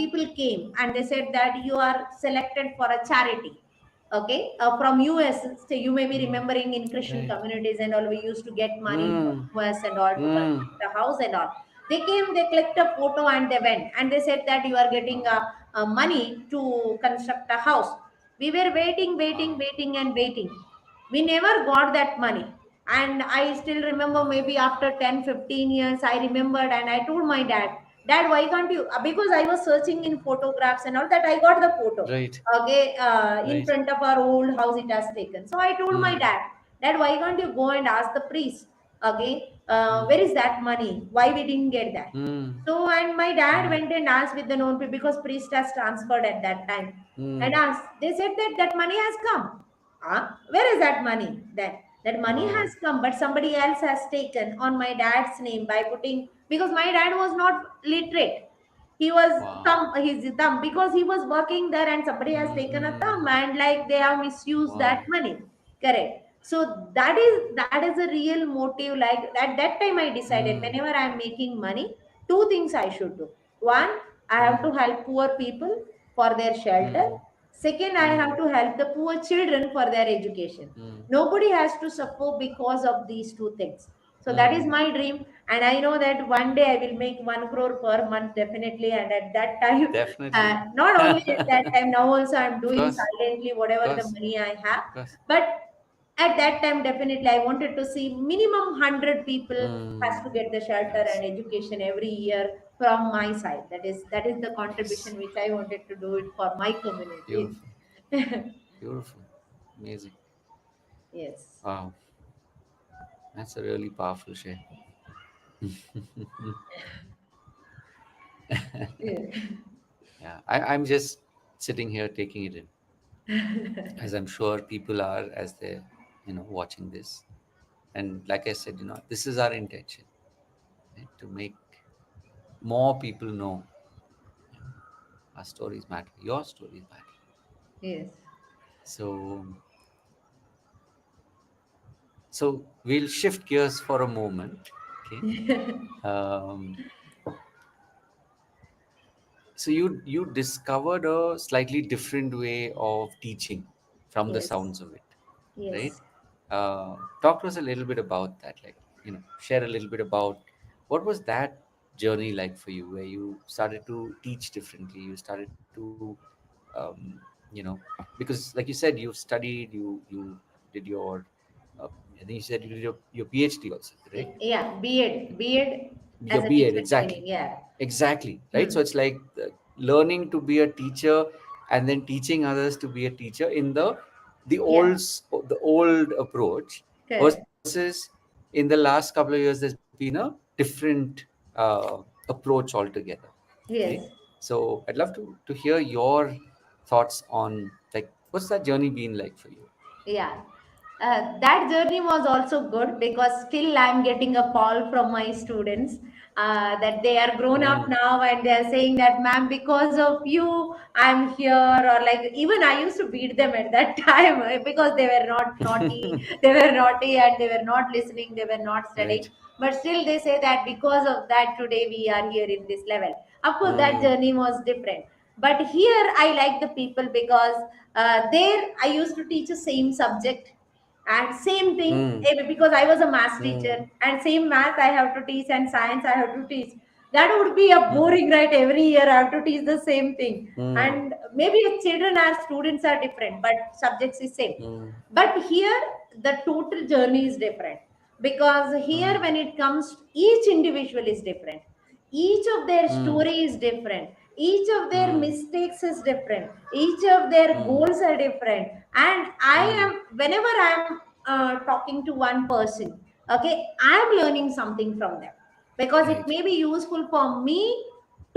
people came and they said that you are selected for a charity. Okay, from US, so you may be Mm. remembering in Christian Right. communities and all, we used to get money Mm. from US and all to Mm. construct a house and all. They came, they clicked a photo and they went and they said that you are getting Wow. money to construct a house. We were waiting, waiting, Wow. waiting, and waiting. We never got that money. And I still remember, maybe after 10, 15 years, I remembered and I told my dad, Dad, why can't you? Because I was searching in photographs and all that, I got the photo. Right. Okay, in Right. front of our old house, it has taken. So I told my Mm. dad, why can't you go and ask the priest? Okay, where Mm. is that money? Why we didn't get that? Mm. So, and my dad Mm. went and asked with the known people because priest has transferred at that time and Mm. asked. They said that that money has come. Where is that money? That money Wow. has come, but somebody else has taken on my dad's name by putting, because my dad was not literate. He was Wow. thumb, his thumb, because he was working there and somebody has taken a Mm-mm. thumb and like they have misused that Wow. money. Correct. So that is a real motive. Like at that time, I decided Mm. whenever I'm making money, two things I should do. One, I have Mm. to help poor people for their shelter. Mm. Second, I Mm. have to help the poor children for their education. Mm. Nobody has to suffer because of these two things. So that is Mm. my dream, and I know that one day I will make 1 crore per month definitely. And at that time, Definitely. not only at that Of time, now also I'm doing course. silently Of whatever the course. money I have. Of course. But at that time, definitely I wanted to see minimum 100 people has to Mm. get the shelter Nice. and education every year from my side. That is the Nice. contribution which I wanted to do it for my community. Beautiful. Beautiful. Amazing. Yes. Wow. That's a really powerful share. Yeah. Yeah. I'm just sitting here taking it in, as I'm sure people are as they're, watching this. And like I said, this is our intention, right? To make more people know our stories matter, your stories matter. Yes. So, so we'll shift gears for a moment. Okay. Um, so you discovered a slightly different way of teaching, from the Yes. sounds of it, right? Yes. Talk to us a little bit about that. Like, share a little bit about what was that journey like for you, where you started to teach differently. You started to, um, you know, because like you said, you've studied, you did your, uh, I think you said you did your PhD also, right? Yeah. B.Ed Your as a B.Ed, teacher exactly. training. Yeah. Exactly, right? So Hmm. it's like learning to be a teacher and then teaching others to be a teacher in the Yeah. the old approach, Correct. versus in the last couple of years there's been a different approach altogether, right? Yes. So I'd love to hear your thoughts on, like, what's that journey been like for you? Yeah. That journey was also good because still I'm getting a call from my students that they are grown up Mm. now and they are saying that, ma'am, because of you, I'm here. Or like, even I used to beat them at that time because they were not naughty. They were naughty and they were not listening. They were not studying. Right. But still, they say that because of that, today we are here in this level. Of course, that Mm. journey was different. But here I like the people because there I used to teach the same subject and same thing, Mm. because I was a math teacher, Mm. and same math I have to teach and science I have to teach. That would be a Mm. boring, right? Every year I have to teach the same thing. Mm. And maybe children are students are different, but subjects is same. Mm. But here the total journey is different, because here Mm. when it comes, each individual is different, each of their Mm. story is different, each of their Mm. mistakes is different, each of their Mm. goals are different. And I Mm. am, whenever I am talking to one person, okay, I am learning something from them, because it Right. may be useful for me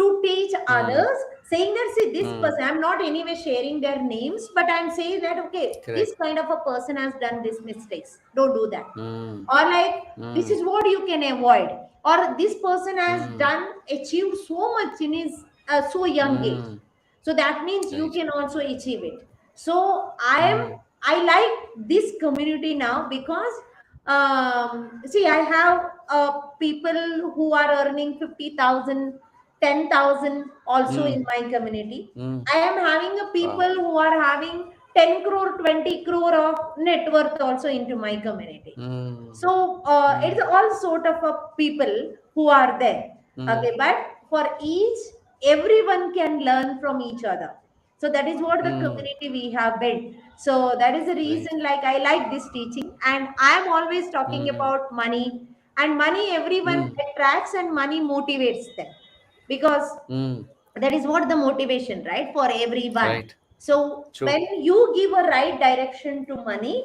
to teach Mm. others, saying that, see, this Mm. person, I'm not anyway sharing their names, but I'm saying that, okay, this Correct. kind of a person has done these mistakes, don't do that. Mm. Or like, this Mm. is what you can avoid. Or this person has Mm. done, achieved so much in his so young age, Mm. so that means you Right. can also achieve it. So Mm. I like this community now, because see, I have people who are earning 50,000, 10,000 also Mm. in my community. Mm. I am having a Wow. people who are having 10 crore, 20 crore of net worth also into my community. Mm. So it's Mm. all sort of people who are there. Mm. Okay, but for each, everyone can learn from each other. So that is what the Mm. community we have built. So that is the Right. reason, like, I like this teaching, and I am always talking Mm. about money. And money everyone Mm. attracts, and money motivates them, because Mm. that is what the motivation, right, for everyone. Right. So True. when you give a right direction to money,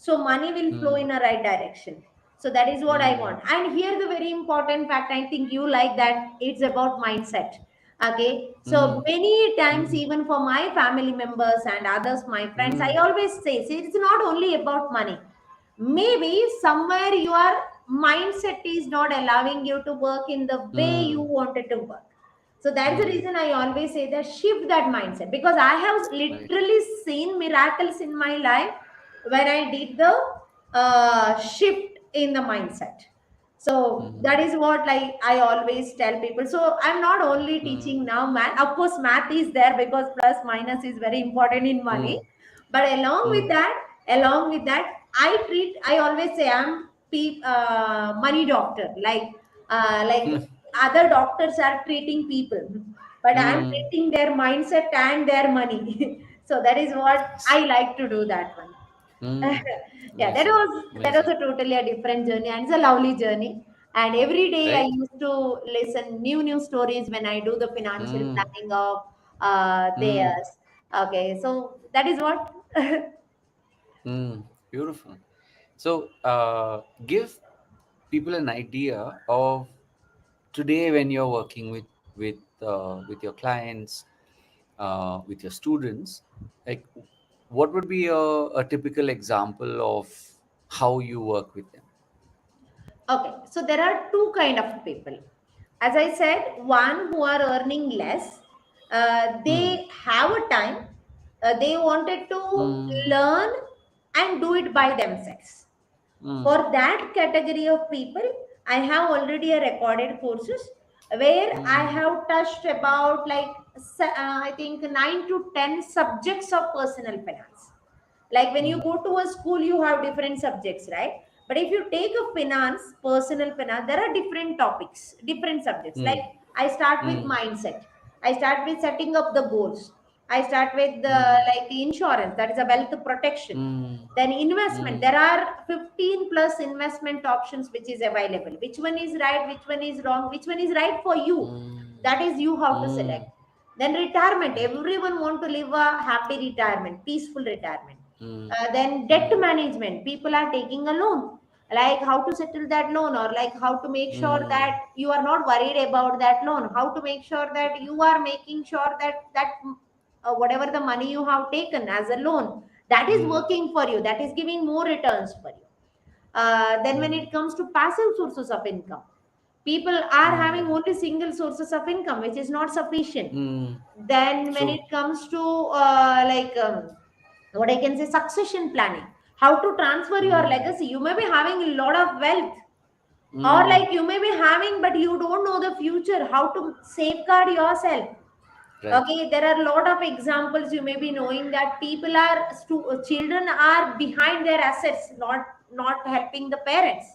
so money will flow Mm. in a right direction. So that is what I Mm. want. And here the very important fact, I think you like that, it's about mindset. Okay, so Mm. many times, Mm. even for my family members and others, my friends, I Mm. always say, see, it's not only about money. Maybe somewhere your mindset is not allowing you to work in the way you Mm. wanted to work. So that's the Mm. reason I always say that, shift that mindset, because I have Right. literally seen miracles in my life when I did the shift in the mindset. So that Mm. is what, like, I always tell people. So I'm not only Mm. teaching now math. Of course, math is there because plus minus is very important in money. Mm. But Mm. along with that, I always say I'm money doctor. Like other doctors are treating people, but I'm Mm. treating their mindset and their money. So that is what Yes. I like to do, that one. Mm. Yeah, Amazing. that was Amazing. a totally a different journey, and it's a lovely journey. And every day I Right. used to listen new stories when I do the financial Mm. planning of Mm. theirs. Okay, so that is what. Mm. Beautiful. So, give people an idea of today when you're working with your clients, with your students, like what would be a typical example of how you work with them? Okay, so there are two kind of people. As I said, one who are earning less, Mm. they have a time, they wanted to Mm. learn and do it by themselves. Mm. For that category of people, I have already a recorded courses where I Mm. have touched about like I think 9 to 10 subjects of personal finance. Like when you Mm. go to a school, you have different subjects, right? But if you take a finance, personal finance, there are different topics, different subjects. Like Mm. I start with Mm. mindset, I start with setting up the goals, I start with the Mm. like insurance, that is a wealth protection. Mm. Then investment, Mm. there are 15 plus investment options which is available. Which one is right, which one is wrong, which one is right for you, Mm. that is you how to Mm. select. Then retirement, Right. everyone want to live a happy retirement, peaceful retirement. Mm. Then debt Mm. management, people are taking a loan, like how to settle that loan, or like how to make sure Mm. that you are not worried about that loan, how to make sure that you are making sure that whatever the money you have taken as a loan, that is Mm. working for you, that is giving more returns for you. Then when Mm. it comes to passive sources of income, people are having Mm. only single sources of income which is not sufficient. Mm. Then when True. it comes to what I can say, succession planning, how to transfer your Mm. legacy. You may be having a lot of wealth, or Mm. like you may be having, but you don't know the future, how to safeguard yourself. Right. Okay, there are a lot of examples you may be knowing that people are children are behind their assets, not helping the parents.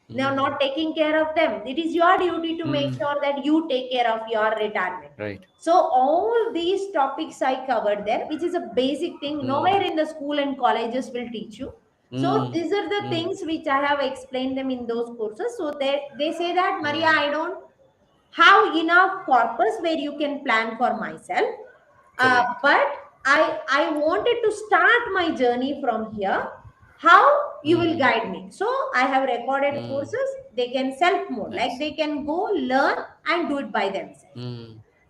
They are Mm. not taking care of them. It is your duty to make Mm. sure that you take care of your retirement. Right. So all these topics I covered there, which is a basic thing, Mm. nowhere in the school and colleges will teach you. So Mm. these are the Mm. things which I have explained them in those courses. So they say that, Maria, Mm. I don't have enough corpus where you can plan for myself. Correct. But I wanted to start my journey from here. How you will Mm. guide me? So I have recorded Mm. courses. They can self mode, like Nice. they can go learn and do it by themselves. Mm.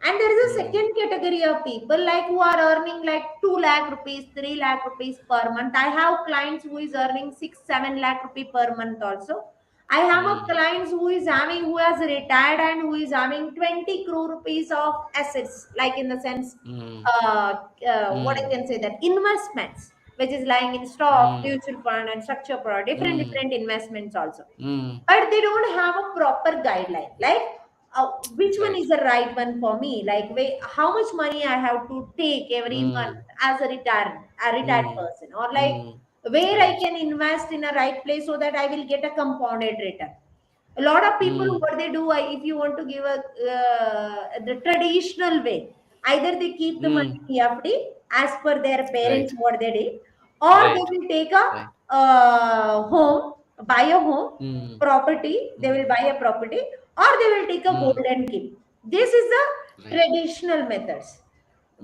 And there is a Mm. second category of people like who are earning like 2 lakh rupees, 3 lakh rupees per month. I have clients who is earning 6, 7 lakh rupee per month also. I have a Mm. clients who has retired and who is having 20 crore rupees of assets, like in the sense, Mm. what I Mm. can say that investments, which is lying in stock, Mm. mutual fund, and structure product, Mm. different investments also. Mm. But they don't have a proper guideline, like which one Right. is the right one for me, like how much money I have to take every month Mm. as a retired Mm. person, or like Mm. where I Right. can invest in a right place so that I will get a compounded return. A lot of people, Mm. what they do, if you want to give a the traditional way, either they keep the money Mm. in FD as per their parents Right. what they did, or they Right. will take a Right. home, buy a home, Mm. property, they will Mm. buy a property, or they will take a Mm. gold and keep. This is the Right. traditional methods.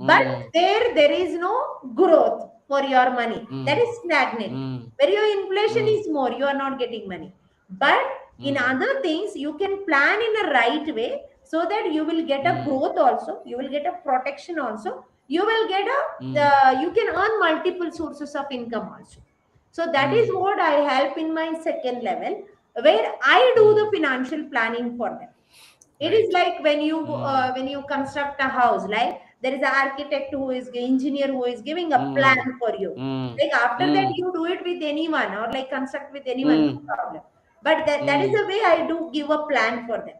But Mm. there is no growth for your money. That Mm. is stagnant. Mm. Where your inflation Mm. is more, you are not getting money. But in Mm. other things, you can plan in a right way so that you will get a Mm. growth also, you will get a protection also, you will get a Mm. you can earn multiple sources of income also. So that is Mm. what I help in my second level, where I do the Mm. financial planning for them. It is Right. like Mm. when you construct a house, like there is an architect who is engineer who is giving a plan Mm. for you. Mm. Like after that Mm. you do it with anyone or like construct with anyone, no Mm. problem. But that is Mm. the way I do give a plan for them.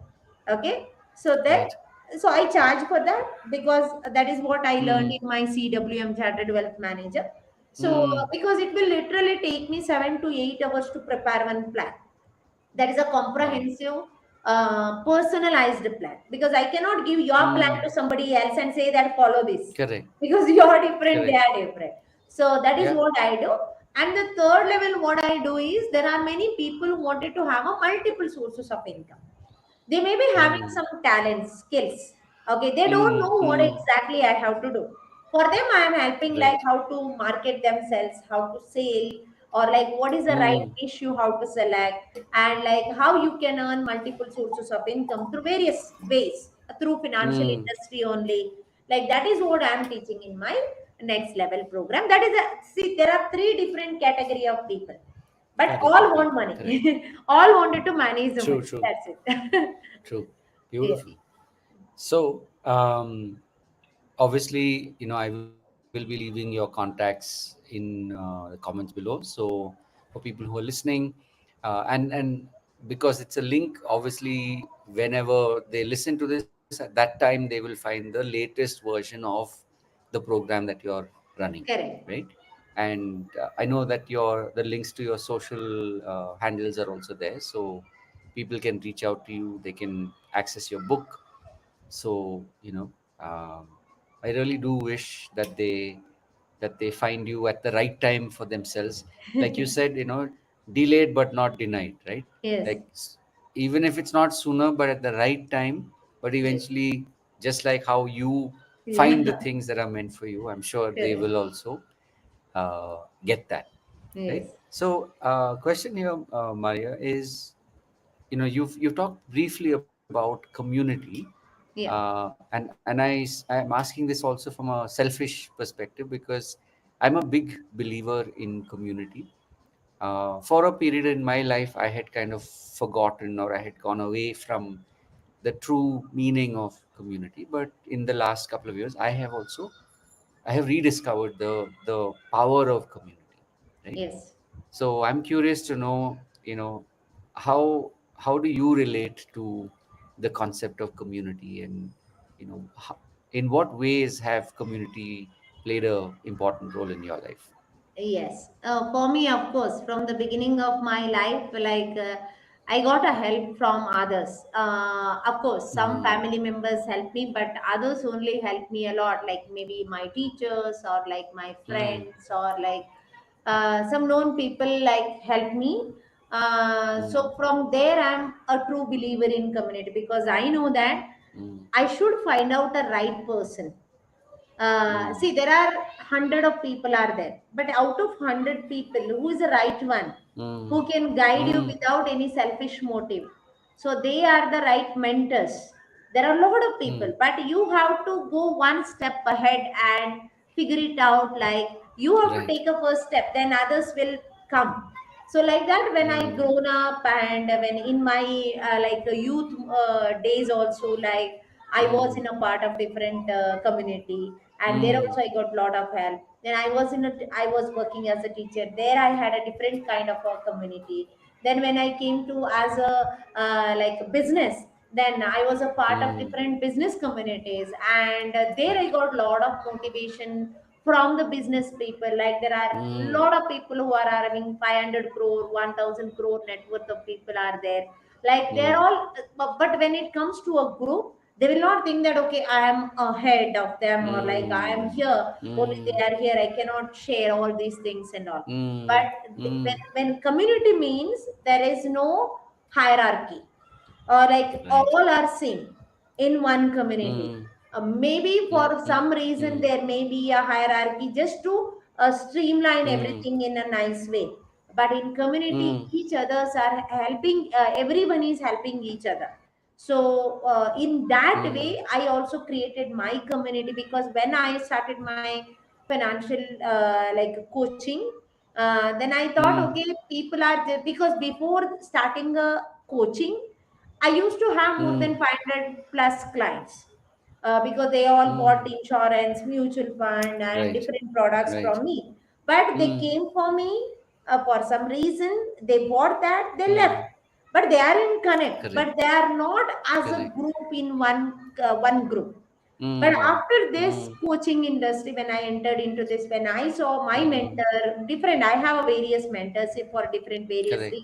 Okay, so that, Right. so I charge for that because that is what I learned Mm. in my CWM chartered wealth manager. So Mm. because it will literally take me 7 to 8 hours to prepare one plan. That is a Wow. comprehensive personalized plan, because I cannot give your plan Mm. to somebody else and say that follow this, Correct. because you are different, they Correct. are different. So that is Yeah. what I do. And the third level what I do is, there are many people who wanted to have a multiple sources of income. They may be having Mm. some talents, skills. Okay, they don't Mm. know what Mm. exactly I have to do. For them I am helping, like Right. how to market themselves, how to sell, or like what is the right Mm. issue, how to select, and like how you can earn multiple sources of income through various ways, through financial Mm. industry only. Like that is what I am teaching in my next level program. That is a, see, there are three different category of people, but Category all of want people. money. Correct. All wanted to manage the True. money, True. that's it. True. Yes, Beautiful. So, obviously, I will be leaving your contacts in the comments below. So, for people who are listening, and because it's a link, obviously, whenever they listen to this, at that time they will find the latest version of the program that you're running, correct. right? And I know that the links to your social handles are also there, so people can reach out to you. They can access your book. So um, I really do wish that they find you at the right time for themselves. Like you said, delayed but not denied, right? Yes, Like even if it's not sooner, but at the right time. But yes, eventually, just like how you yeah. find the things that are meant for you, I'm sure they Correct. will also get that, right? Yes, So question here, Maria, is you've talked briefly about community, yeah, and I'm asking this also from a selfish perspective, because I'm a big believer in community. For a period in my life, I had kind of forgotten, or I had gone away from the true meaning of community. But in the last couple of years, I have rediscovered the power of community, right? yes. So I'm curious to know, how do you relate to the concept of community, and you know how, In what ways have community played a important role in your life? Yes, for me, of course, from the beginning of my life, I got a help from others. Of course, some Mm, family members help me, but others only help me a lot, like maybe my teachers or like my mm, friends or like some known people like help me. mm, So from there, I'm a true believer in community because I know that mm, I should find out a right person. mm, See, there are hundred of people are there, but out of hundred people, who is the right one, mm, who can guide you mm, without any selfish motive? So they are the right mentors. There are a lot of people, mm. but you have to go one step ahead and figure it out. Like you have to Right. take a first step, then others will come. So like that, when I Mm, grown up and when in my youth days also, like I was mm, in a part of different community, and there mm, also I got lot of help. Then I was working as a teacher. There I had a different kind of a community. Then when I came to as a business, then I was a part of mm, different business communities, and there I right. got lot of motivation from the business people. Like there are Mm, lot of people who are having 500 crore, 1000 crore net worth of people are there. Like they're mm, all, but when it comes to a group, they will not think that okay, I am ahead of them, or like I am mm, here, only they mm, are here, I cannot share all these things and all. mm, But mm. when community means there is no hierarchy, or like Right. all are same in one community. Mm, Maybe mm, for mm, some reason mm, there may be a hierarchy just to streamline mm, everything in a nice way. But in community, mm, each others are helping. Everyone is helping each other. So in that mm, way, I also created my community because when I started my financial coaching, then I thought, mm, okay, people are there because before starting a coaching, I used to have more mm. than 500 plus clients because they all bought Mm. insurance, mutual fund, and Right. different products Right. from me. But they Mm. came for me for some reason. They bought that, they left. Mm. But they are in connect, Correct. but they are not as a Correct. group in one group. But Mm. after this Mm. coaching industry, when I entered into this, when I saw my Mm. mentor, different, I have a various mentors for different various Correct.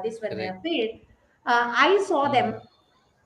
this one Correct. field. I saw them Mm.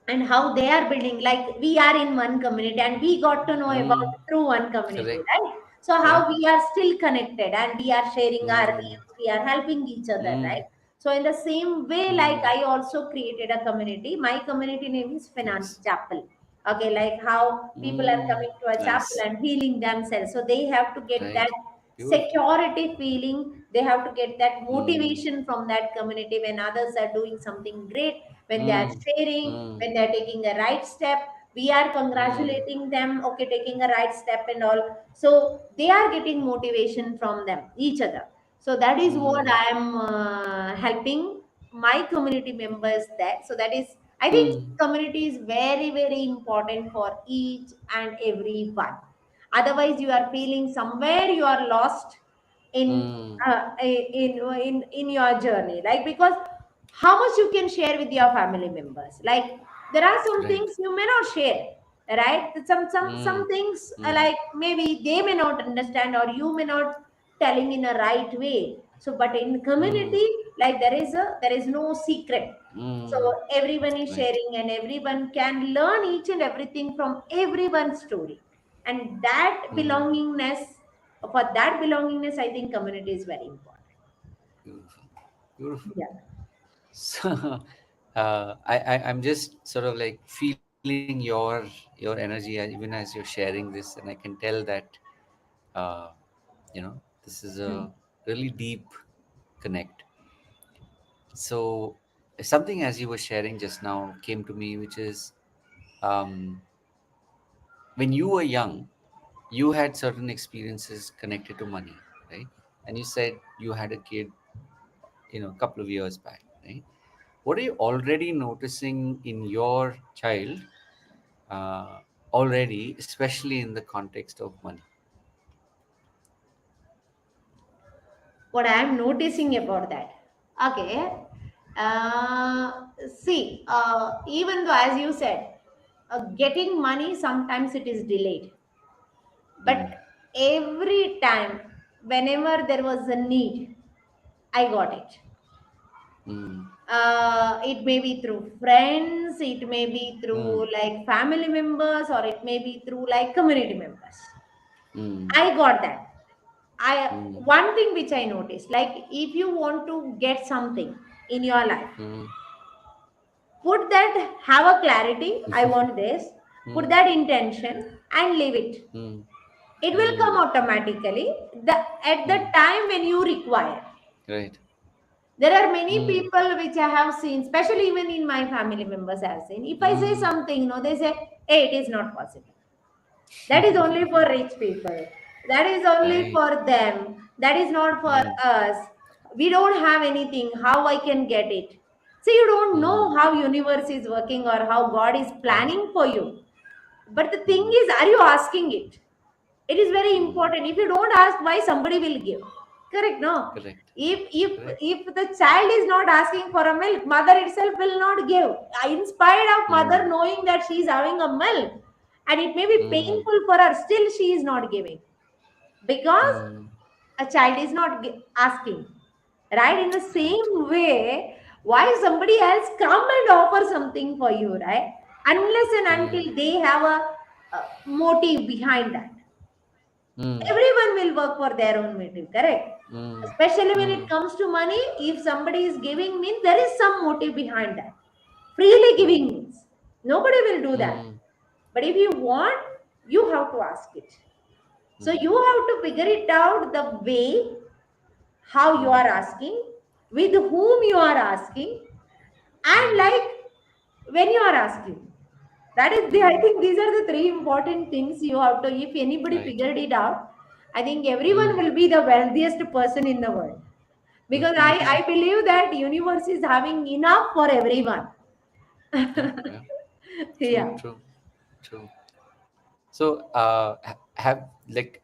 and how they are building. Like we are in one community, and we got to know about Mm. through one community, Correct. right? So Yeah. how we are still connected and we are sharing our Mm. reels, we are helping each other, Mm. right? So in the same way, like Mm. I also created a community. My community name is Finance Nice. Chapel. Okay, like how people are Mm. coming to a chapel Nice. and healing themselves. So they have to get that Right. Beautiful. security feeling. They have to get that Mm. motivation from that community when others are doing something great, when they are Mm. sharing, Mm. when they are taking a right step. We are Mm. congratulating them, okay, taking a right step and all. So they are getting motivation from them, each other. So that is what Mm. I am helping my community members there. So that is, I think Mm. community is very, very important for each and every one. Otherwise, you are feeling somewhere you are lost in Mm. in your journey. Like because how much you can share with your family members? Like there are some Right. things you may not share, right? Some Mm. things Mm. like maybe they may not understand or you may not telling in a right way. So but in Mm. community, like there is no secret. So Mm. everyone is Right. sharing and everyone can learn each and everything from everyone's story. And that Mm. belongingness, for that belongingness, I think community is very important. Beautiful. Beautiful. Yeah. So, I'm just sort of like feeling your energy even as you're sharing this, and I can tell that uh, this is a Hmm. really deep connect. So, something as you were sharing just now came to me, which is um, when you were young, you had certain experiences connected to money, right? And you said you had a kid, a couple of years back, right? What are you already noticing in your child uh, already, especially in the context of money? What I am noticing about that. Okay. See, even though, as you said, getting money, sometimes it is delayed. Mm. But every time, whenever there was a need, I got it. Mm. It may be through friends, it may be through Mm. like family members, or it may be through like community members. Mm. I got that. I Mm. One thing which I noticed, like if you want to get something in your life, Mm. put that, have a clarity. I want this. Put Mm. that intention and leave it. Mm. It will come Mm. automatically. At the Mm. time when you require. Right. There are many Mm. people which I have seen, especially even in my family members, I have seen. If I say Mm. something, they say, "Hey, it is not possible. That is only for rich people. That is only Right. for them. That is not for Mm. us. We don't have anything. How I can get it?" See, you don't Mm. know how universe is working or how God is Right. planning for you. But the thing Mm. is, are you asking it? It is very Mm. important. If you don't ask, why somebody will give? Correct, no? Correct. If if Correct. if the child is not asking for a milk, mother itself will not give. In spite of mother Mm. knowing that she is having a milk, and it may be Mm. painful for her, still she is not giving because Mm. a child is not asking. Right? In the Right. same way, why somebody else come and offer something for you, right? Unless and Mm. until they have a motive behind that. Mm. Everyone will work for their own motive, correct? Mm. Especially when it Mm. comes to money, if somebody is giving, means there is some motive behind that. Freely Mm. giving means nobody will do that. Mm. But if you want, you have to ask it. So Mm. you have to figure it out the way how you Mm. are asking, with whom you are asking, and Mm. like when you are asking. That is the, I Mm. think these are the three important things you have to, if anybody Right. figured it out, I think everyone Mm. will be the wealthiest person in the world. Because I believe that universe is having enough for everyone. Yeah. Yeah. True. Yeah. True. True. So, have like,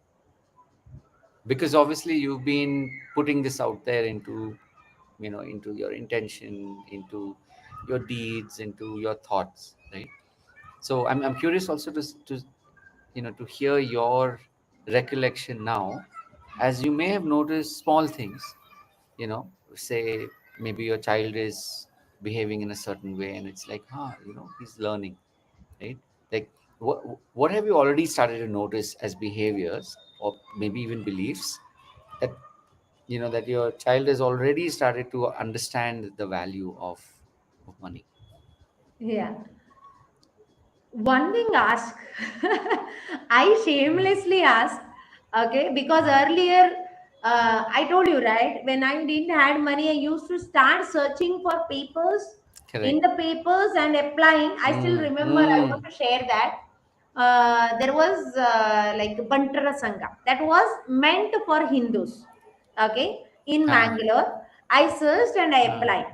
because obviously you've been putting this out there into, into your intention, into your deeds, into your thoughts, right? So I'm curious also to hear your recollection now, as you may have noticed small things, say maybe your child is behaving in a certain way, and it's like, he's learning, right? Like, what have you already started to notice as behaviors, or maybe even beliefs, that that your child has already started to understand the value of money? Yeah. One thing ask. I shamelessly asked, okay, because Mm. earlier I told you, right, when I didn't had money, I used to start searching for papers in Correct. the papers and applying. I still Mm. remember, I Mm. want to share that. There was like Bantara Sangha that was meant for Hindus, okay, in Ah. Mangalore. I searched and I Ah. applied.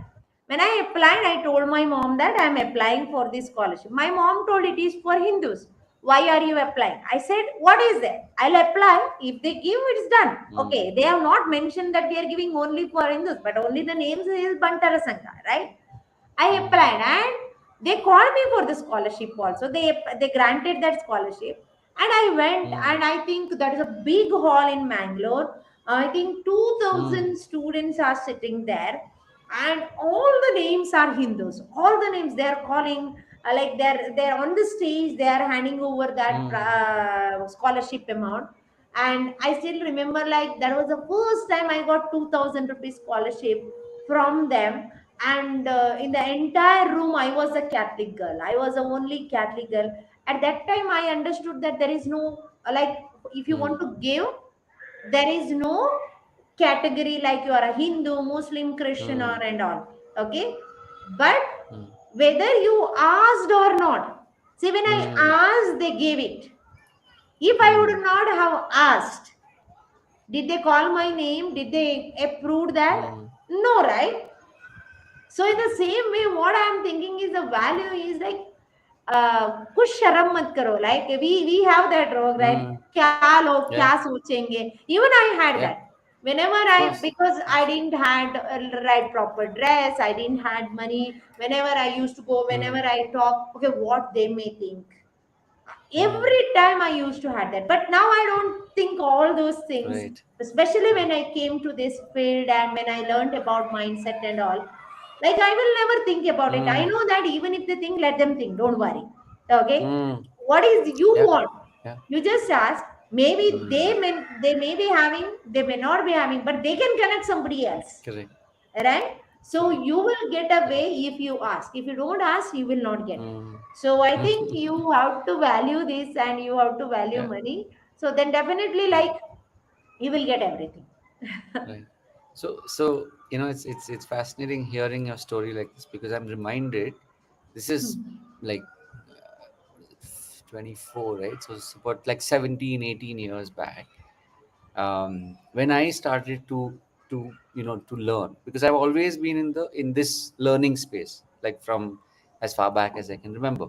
When I applied, I told my mom that I am applying for this scholarship. My mom told it is for Hindus. Why are you applying? I said, what is that? I'll apply. If they give, it's done. Mm. Okay, they have not mentioned that we are giving only for Hindus, but only the names is Bantara Sangha, right? I Mm. applied and they called me for the scholarship also. They granted that scholarship and I went, Mm. and I think that is a big hall in Mangalore. I think Mm. 2000 students are sitting there, and all the names are Hindus. All the names they are calling, like they're on the stage. They are handing over that Mm. scholarship amount. And I still remember, like that was the first time I got 2000 rupees scholarship from them. And in the entire room, I was a Catholic girl. I was the only Catholic girl. At that time, I understood that there is no, like, if you Mm. want to give, there is no category like you are a Hindu, Muslim, Christian, or Mm. and all. Okay. But Mm. whether you asked or not, see, when I Mm. asked, they gave it. If I Mm. would not have asked, did they call my name? Did they approve that? Mm. No, right? So in the same way, what I am thinking is the value is like kush sharam mat karo. Like we have that rogue, right? Mm. Kya log Yeah. kya sochenge. Even I had Yeah. that. Whenever Of I, course. because I didn't had a right proper dress, I didn't had money. Whenever I used to go, Mm, whenever I talk, okay, what they may think, mm, every time I used to have that. But now I don't think all those things, right. especially when Right. I came to this field and when I learned about mindset and all. Like, I will never think about it. I Mm, know that even if they think, let them think, don't worry. Okay, mm, what is you yeah. want, Yeah. you just ask. Maybe Mm, they may be having, they may not be having, but they can connect somebody else, correct. right? So Correct. you will get away Correct. if you ask. If you don't ask, you will not get. Mm. So I think you have to value this and you have to value Yeah. money. So then definitely, Right. like, you will get everything. Right. So it's fascinating hearing your story like this, because I'm reminded this is like 24, right? So it's about like 17, 18 years back, when I started to learn, because I've always been in this learning space, like from as far back as I can remember,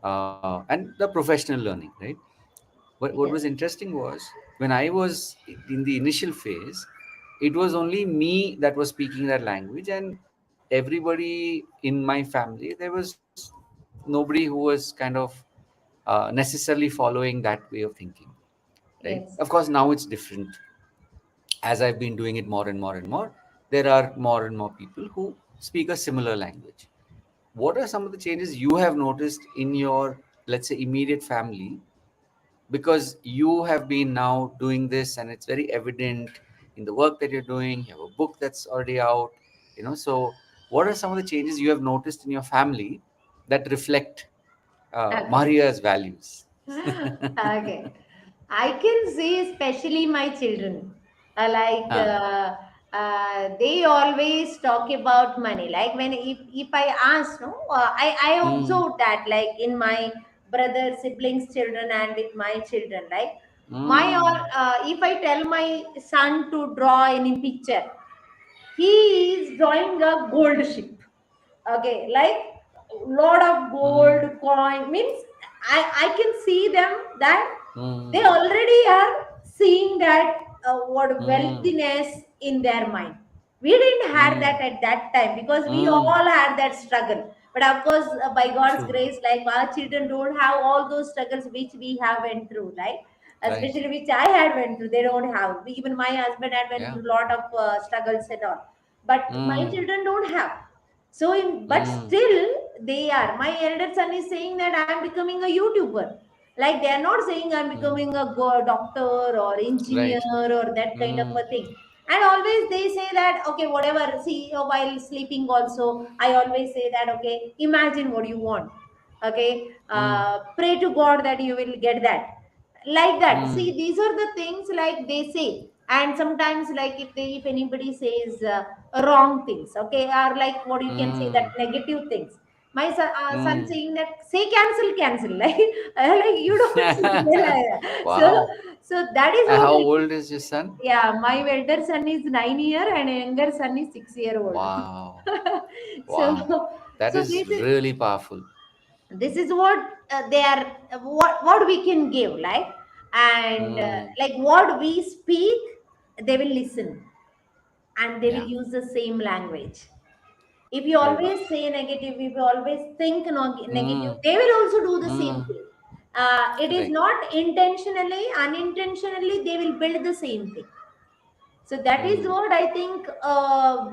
and the professional learning, right? What was Yes, interesting was, when I was in the initial phase, it was only me that was speaking that language, and everybody in my family, there was nobody who was kind of necessarily following that way of thinking, right? yes, Of course, now it's different. As I've been doing it more and more and more, there are more and more people who speak a similar language. What are some of the changes you have noticed in your, let's say, immediate family, because you have been now doing this and it's very evident in the work that you're doing? You have a book that's already out, so what are some of the changes you have noticed in your family that reflect okay. Maria's values? Okay. I can see, especially my children, Ah. they always talk about money. Like, when if I ask, no, I Mm, observed that, like, in my brother, siblings, children, and with my children, like, my mm, all, if I tell my son to draw any picture, he is drawing a gold ship. Okay, like, lot of mm, gold coin means, I can see them that they mm, already are seeing that, what mm, wealthiness in their mind. We didn't had mm, that at that time, because we mm. all had that struggle. But of course, by God's True. grace, like, our children don't have all those struggles which we have went through, right? Right. Especially which I had went through, they don't have. Even my husband had went Yeah. through a lot of struggles and all, but my Mm, children don't have. So, but mm, still, they are. My elder son is saying that I am becoming a YouTuber. Like, they are not saying I'm mm. becoming a doctor or engineer Right. or that kind of Mm, a thing. And always they say that, okay, whatever. See, while sleeping also, I always say that, okay, imagine what you want. Okay, mm, pray to God that you will get that. Like that. mm, See, these are the things like they say. And sometimes, like, if anybody says wrong things, okay, or like, what you can say, that mm, negative things, my son mm. saying that, say cancel, like, like, you don't say like that. So, Wow. that is what How I old think. is your son? Yeah, my elder son is 9 year and younger son is 6 year old. Wow. So, Wow. That is this is, really powerful. what they are, what we can give, like, and Mm, like, what we speak, they will listen, and they will yeah. use the same language. If you True. always say negative, if you always think negative, Mm, they will also do the same mm. thing. It is Correct. not intentionally, unintentionally, they will build the same thing. So that is Mm, what I think,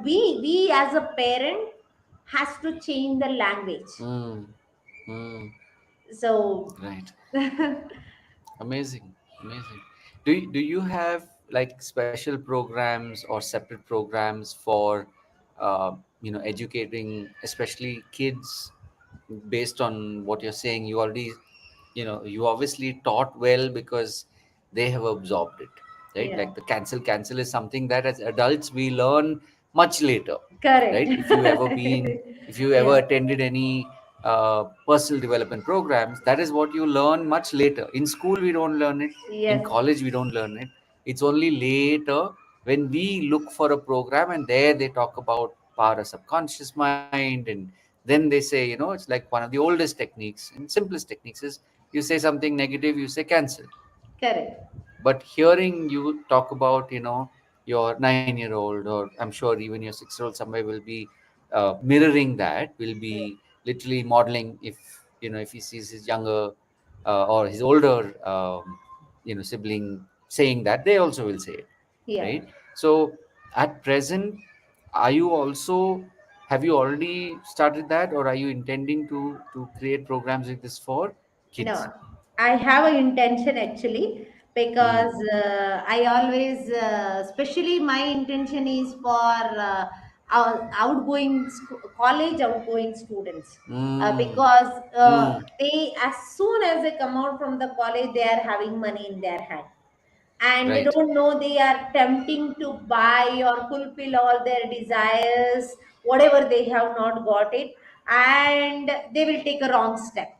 we as a parent has to change the language. mm, mm. So Right. Amazing. Amazing. Do you have like special programs or separate programs for educating especially kids, based on what you're saying? You obviously taught well because they have absorbed it, right? yeah, Like the cancel is something that as adults we learn much later, correct. right? If you ever Yeah, attended any personal development programs, that is what you learn much later. In school we don't learn it, in yes, college we don't learn it. It's only later when we look for a program, and there they talk about power of subconscious mind, and then they say, it's like one of the oldest techniques and simplest techniques is, you say something negative, you say cancel. correct. But hearing you talk about, your 9-year old, or I'm sure even your 6-year old somewhere will be mirroring that, will Yeah. be literally modeling. If if he sees his younger or his older sibling saying that, they also will say it, Yeah. right? So at present, are you also have you already started that, or are you intending to create programs like this for kids? No, I have an intention actually, because Mm. I always, especially my intention is for our outgoing college outgoing students, Mm. because Mm. they, as soon as they come out from the college, they are having money in their hand, and they Right. don't know, they are tempting to buy or fulfill all their desires, whatever they have not got it, and they will take a wrong step.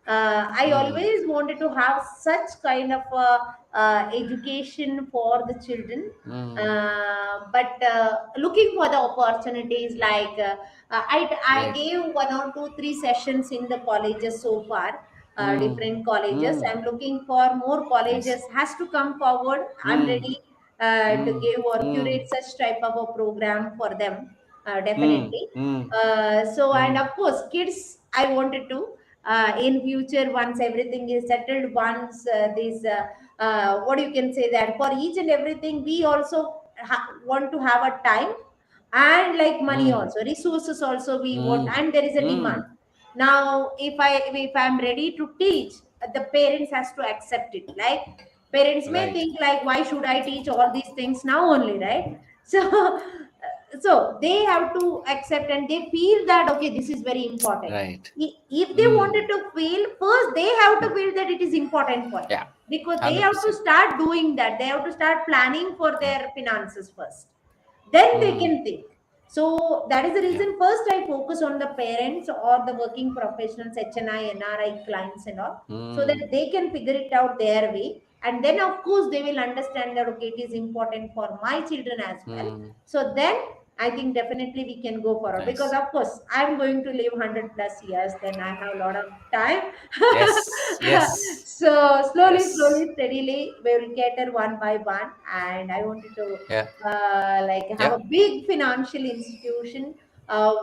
I Mm. always wanted to have such kind of education for the children, Mm. but looking for the opportunities, like I Right. gave one or two, three sessions in the colleges so far, Mm. different colleges. Mm. I'm looking for more Nice. colleges has to come forward. I'm Mm. ready to Mm. give or Mm. curate such type of a program for them, Mm. definitely. Mm. So, and Mm. of course, kids, I wanted to, in future, once everything is settled, once this what you can say, that for each and everything we also want to have a time, and like money Mm. also, resources also we want, Mm. and there is a demand. Mm. Now if I'm ready to teach, the parents has to accept it. Like, parents may Right. think like, why should I teach all these things now only, right? So so they have to accept, and they feel that okay, this is very important. Right. If they Mm. wanted to feel, first they have to feel that it is important for them, Yeah. because they have to 100%. start doing that, they have to start planning for Yeah. their finances first, then they Mm. can think. So that is the Yeah. reason first I focus on the parents or the working professionals, HNI, NRI clients and all, so that Mm. they can figure it out their way, and then of course they will understand that okay, it is important for my children as well. Mm. So then I think definitely we can go forward, because Nice. of course I'm going to live 100 plus years, then I have a lot of time. Yes. Yes. So slowly, Yes. slowly, steadily, we will cater one by one. And I wanted to Yeah. like have Yeah. a big financial institution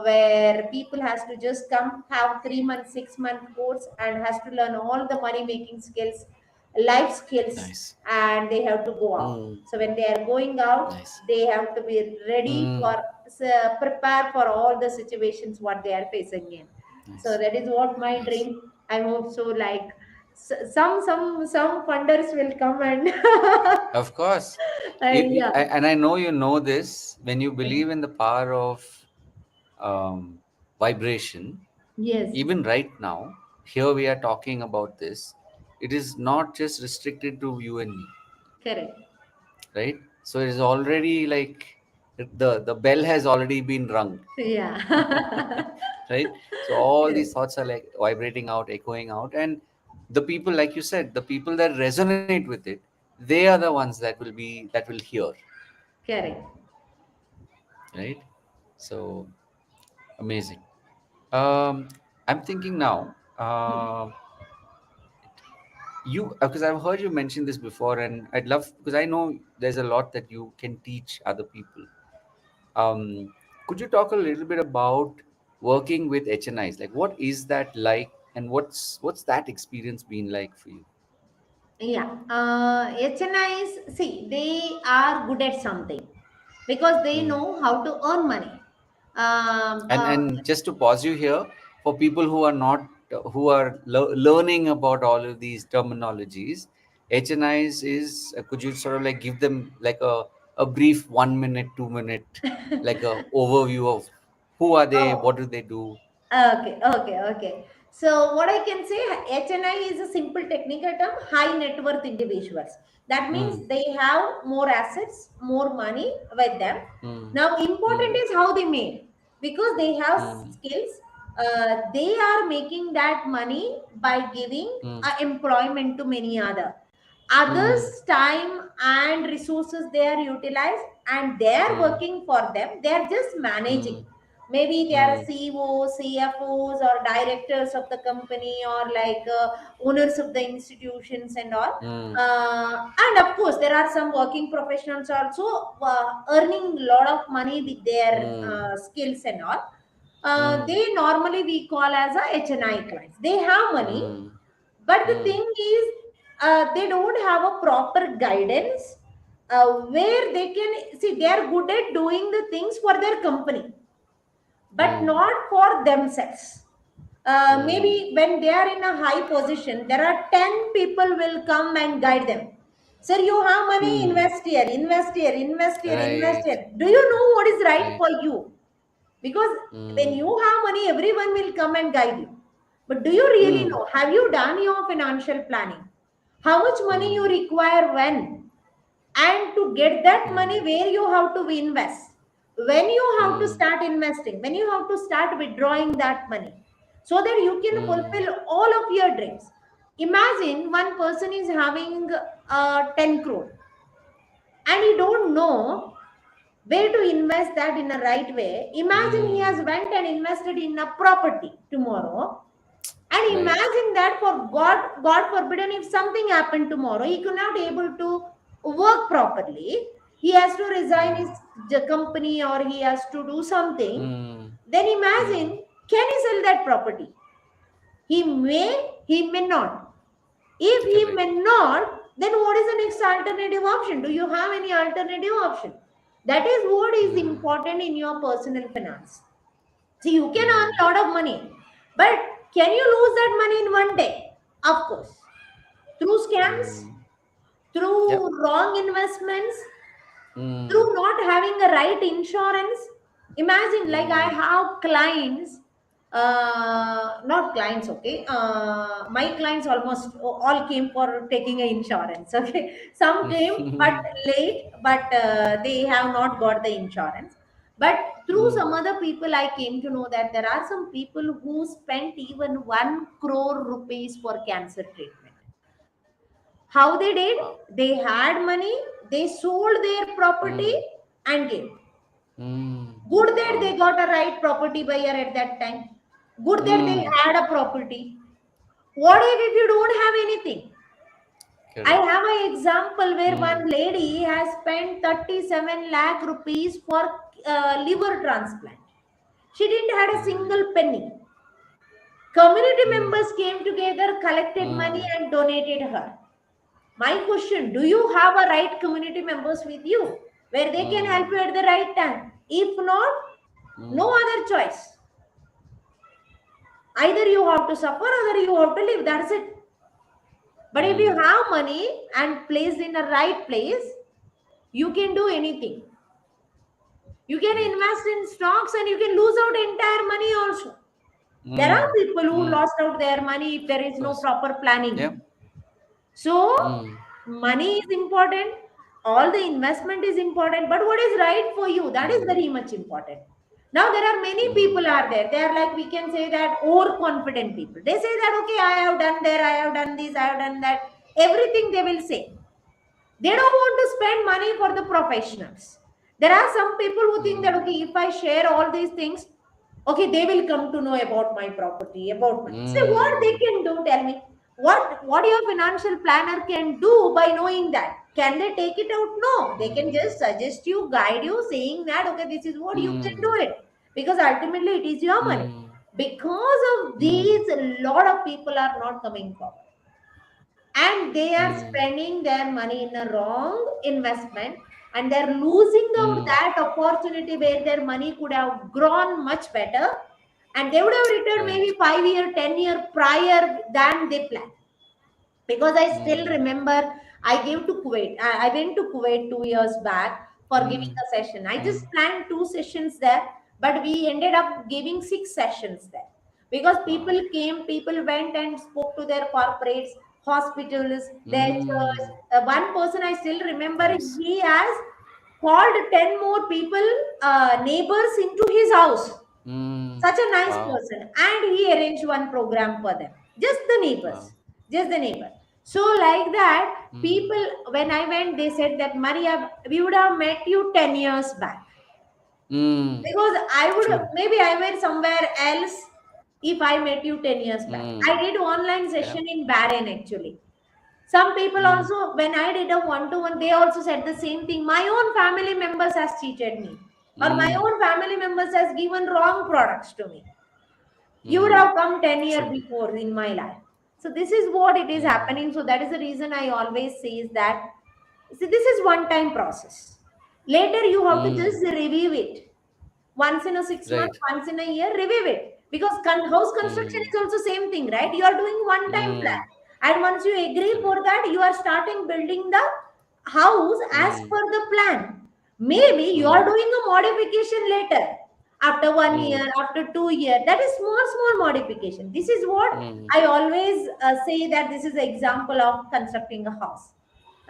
where people has to just come, have 3 month, 6 month course, and has to learn all the money making skills, life skills, Nice. and they have to go out. Mm. So when they are going out, Nice. they have to be ready Mm. for, prepare for all the situations what they are facing in. So Nice. that is what my Nice. dream. I hope so. Like, some funders will come and Of course. yeah. And I know you know this, when you believe in the power of um, vibration. Yes, Even right now, here we are talking about this. It is not just restricted to you and me, correct. right? So it is already like the bell has already been rung, Yeah. right? So all Correct. these thoughts are like vibrating out, echoing out, and the people, like you said, the people that resonate with it, they are the ones that will hear, Correct. right? So amazing. Um, I'm thinking now. You because I've heard you mention this before, and I'd love, because I know there's a lot that you can teach other people. Could you talk a little bit about working with HNIs? Like, what is that like, and what's that experience been like for you? Yeah. HNIs, see, they are good at something because they Mm. know how to earn money. Um, uh, And just to pause you here, for people who are not who are learning about all of these terminologies, HNIs is could you sort of like give them like a brief 1 minute, 2 minute, like a overview of who are they, oh, what do they do? okay, okay, okay. So what I can say, HNI is a simple technical term, high net worth individuals. That Mm, means they have more assets, more money with them. mm, Now, important mm, is how they made, because they have mm, skills. They are making that money by giving mm, employment to many other. Others' mm, time and resources they are utilized, and they are mm, working for them. They are just mm, managing. Maybe they are Mm. CEOs, CFOs, or directors of the company, or like owners of the institutions and all. Mm. And of course, there are some working professionals also earning a lot of money with their Mm. skills and all. Mm. They normally we call as a HNI clients. They have money, Mm. but the Mm. thing is, they don't have a proper guidance where they can see they are good at doing the things for their company but Mm. not for themselves. Mm. Maybe when they are in a high position, there are 10 people will come and guide them. Sir, you have money, Mm. invest here, invest here, invest here, invest Right. here. Do you know what is right Right. for you? Because when Mm. you have money, everyone will come and guide you. But do you really Mm. know? Have you done your financial planning? How much money you Mm. require when? And to get that money, Mm. where you have to invest, when you have to Mm. start investing, when you have to start withdrawing that money, so that you can Mm. fulfill all of your dreams. Imagine one person is having 10 crore and he don't know where to invest that in a right way. Imagine he has Mm. went and invested in a property tomorrow, and Right. imagine that for God forbidden, if something happened tomorrow, he could not able to work properly. He has to resign Mm. his company or he has to do something. Mm. Then Mm. imagine, can he sell that property? He may not. If he Correct. may not, then what is the next alternative option? Do you have any alternative option? That is what is Mm. important in your personal finance. See, you can earn Mm. a lot of money, but can you lose that money in one day? Of course. Through scams, Mm. Yep. through wrong investments, Mm. through not having a right insurance. Imagine, like I Mm. have clients, not clients, okay, my clients almost all came for taking a insurance. Okay, some came but late, but they have not got the insurance. But through Mm. some other people, I came to know that there are some people who spent even 1 crore rupees for cancer treatment. How they did? Wow. They had money, they sold their property Mm. and gave. Mm. Good that Wow. they got a right property buyer at that time. Good that they Mm. had a property. What if you don't have anything? I Correct. have an example where Mm. one lady has spent 37 lakh rupees for liver transplant. She didn't had a Mm. single penny. Community Mm. members came together, collected money Mm. and donated her. My question, do you have a right community members with you where they can help Mm. you at the right time? If not, Mm. no other choice. Either you have to suffer or you have to live. That's it. But if you Mm. have money and placed in the right place, you can do anything. You can Right. invest in stocks and you can lose out entire money also. There are Mm. people who Mm. lost out their money if there Of is no course. proper Yep. planning. So, Mm. money is important, all the investment is important, but what is right for you? That is Mm. very much important. Now, there are many Mm. people are there. They are like, we can say that overconfident people. They say that, okay, I have done there, I have done this, I have done that. Everything they will say. They don't want to spend money for the professionals. There are some people who think that, Mm. okay, if I share all these things, okay, they will come to know about my property, about my. Say what they Mm. can do. Tell me what your financial planner can do by knowing that. Can they take it out? No, they can Mm. just suggest you, guide you, saying that okay, this is what you can do Mm. it because ultimately it is your money. Mm. Because of Mm. these, a lot of people are not coming forward and they are Mm. spending their money in a wrong investment and they're losing out Mm. that opportunity where their money could have grown much better and they would have returned Right. maybe 5 year 10 year prior than they planned. Because I still Mm. remember I gave to Kuwait. I went to Kuwait 2 years back for giving Mm. a session. I Mm. just planned 2 sessions there, but we ended up giving 6 sessions there because Wow. people went and spoke to their corporates, hospitals, their church. Mm. One person I still remember, Nice. he has called 10 more people, neighbors into his house. Mm. Such a nice Wow. person. And he arranged one program for them. Just the Wow. neighbors. Just the neighbor. So, like that, Mm. people, when I went, they said that Maria, we would have met you 10 years back. Mm. Because I would, True. maybe I were somewhere else if I met you 10 years back. I Mm. did online Yeah. session in Bahrain actually. Some people Mm. also, when I did a one-to-one, they also said the same thing. My own family members has cheated me, or my Mm. own family members has given wrong products to me. You would Mm. have come 10 years True. before in my life. So this is what it is Mm. happening. So that is the reason I always say is that, see, this is one time process. Later you have to Mm. just review it once in a 6 months, Right. once in a year, review it. Because house construction Mm. is also same thing, right? You are doing one time plan, Mm. and once you agree Correct. for that, you are starting building the house as Mm. per the plan. Maybe you are Mm. doing a modification later, after 1 year, Mm. after 2 year. That is small modification. This is what Mm. I always say, that this is an example of constructing a house.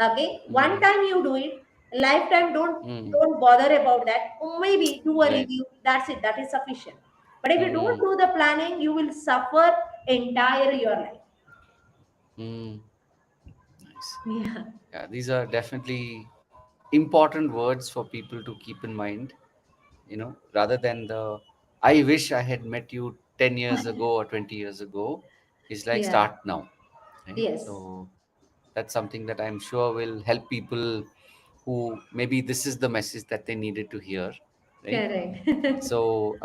Okay, one Mm. time you do it, lifetime Mm. don't bother about that. Or maybe do a Right. review. That's it. That is sufficient. But if you don't Mm. do the planning, you will suffer entire your life. Mm. Nice. Yeah. Yeah, these are definitely important words for people to keep in mind, rather than the I wish I had met you 10 years ago or 20 years ago. It's like Yeah. start now, right? Yes. So that's something that I'm sure will help people who maybe this is the message that they needed to hear, right? Correct. So,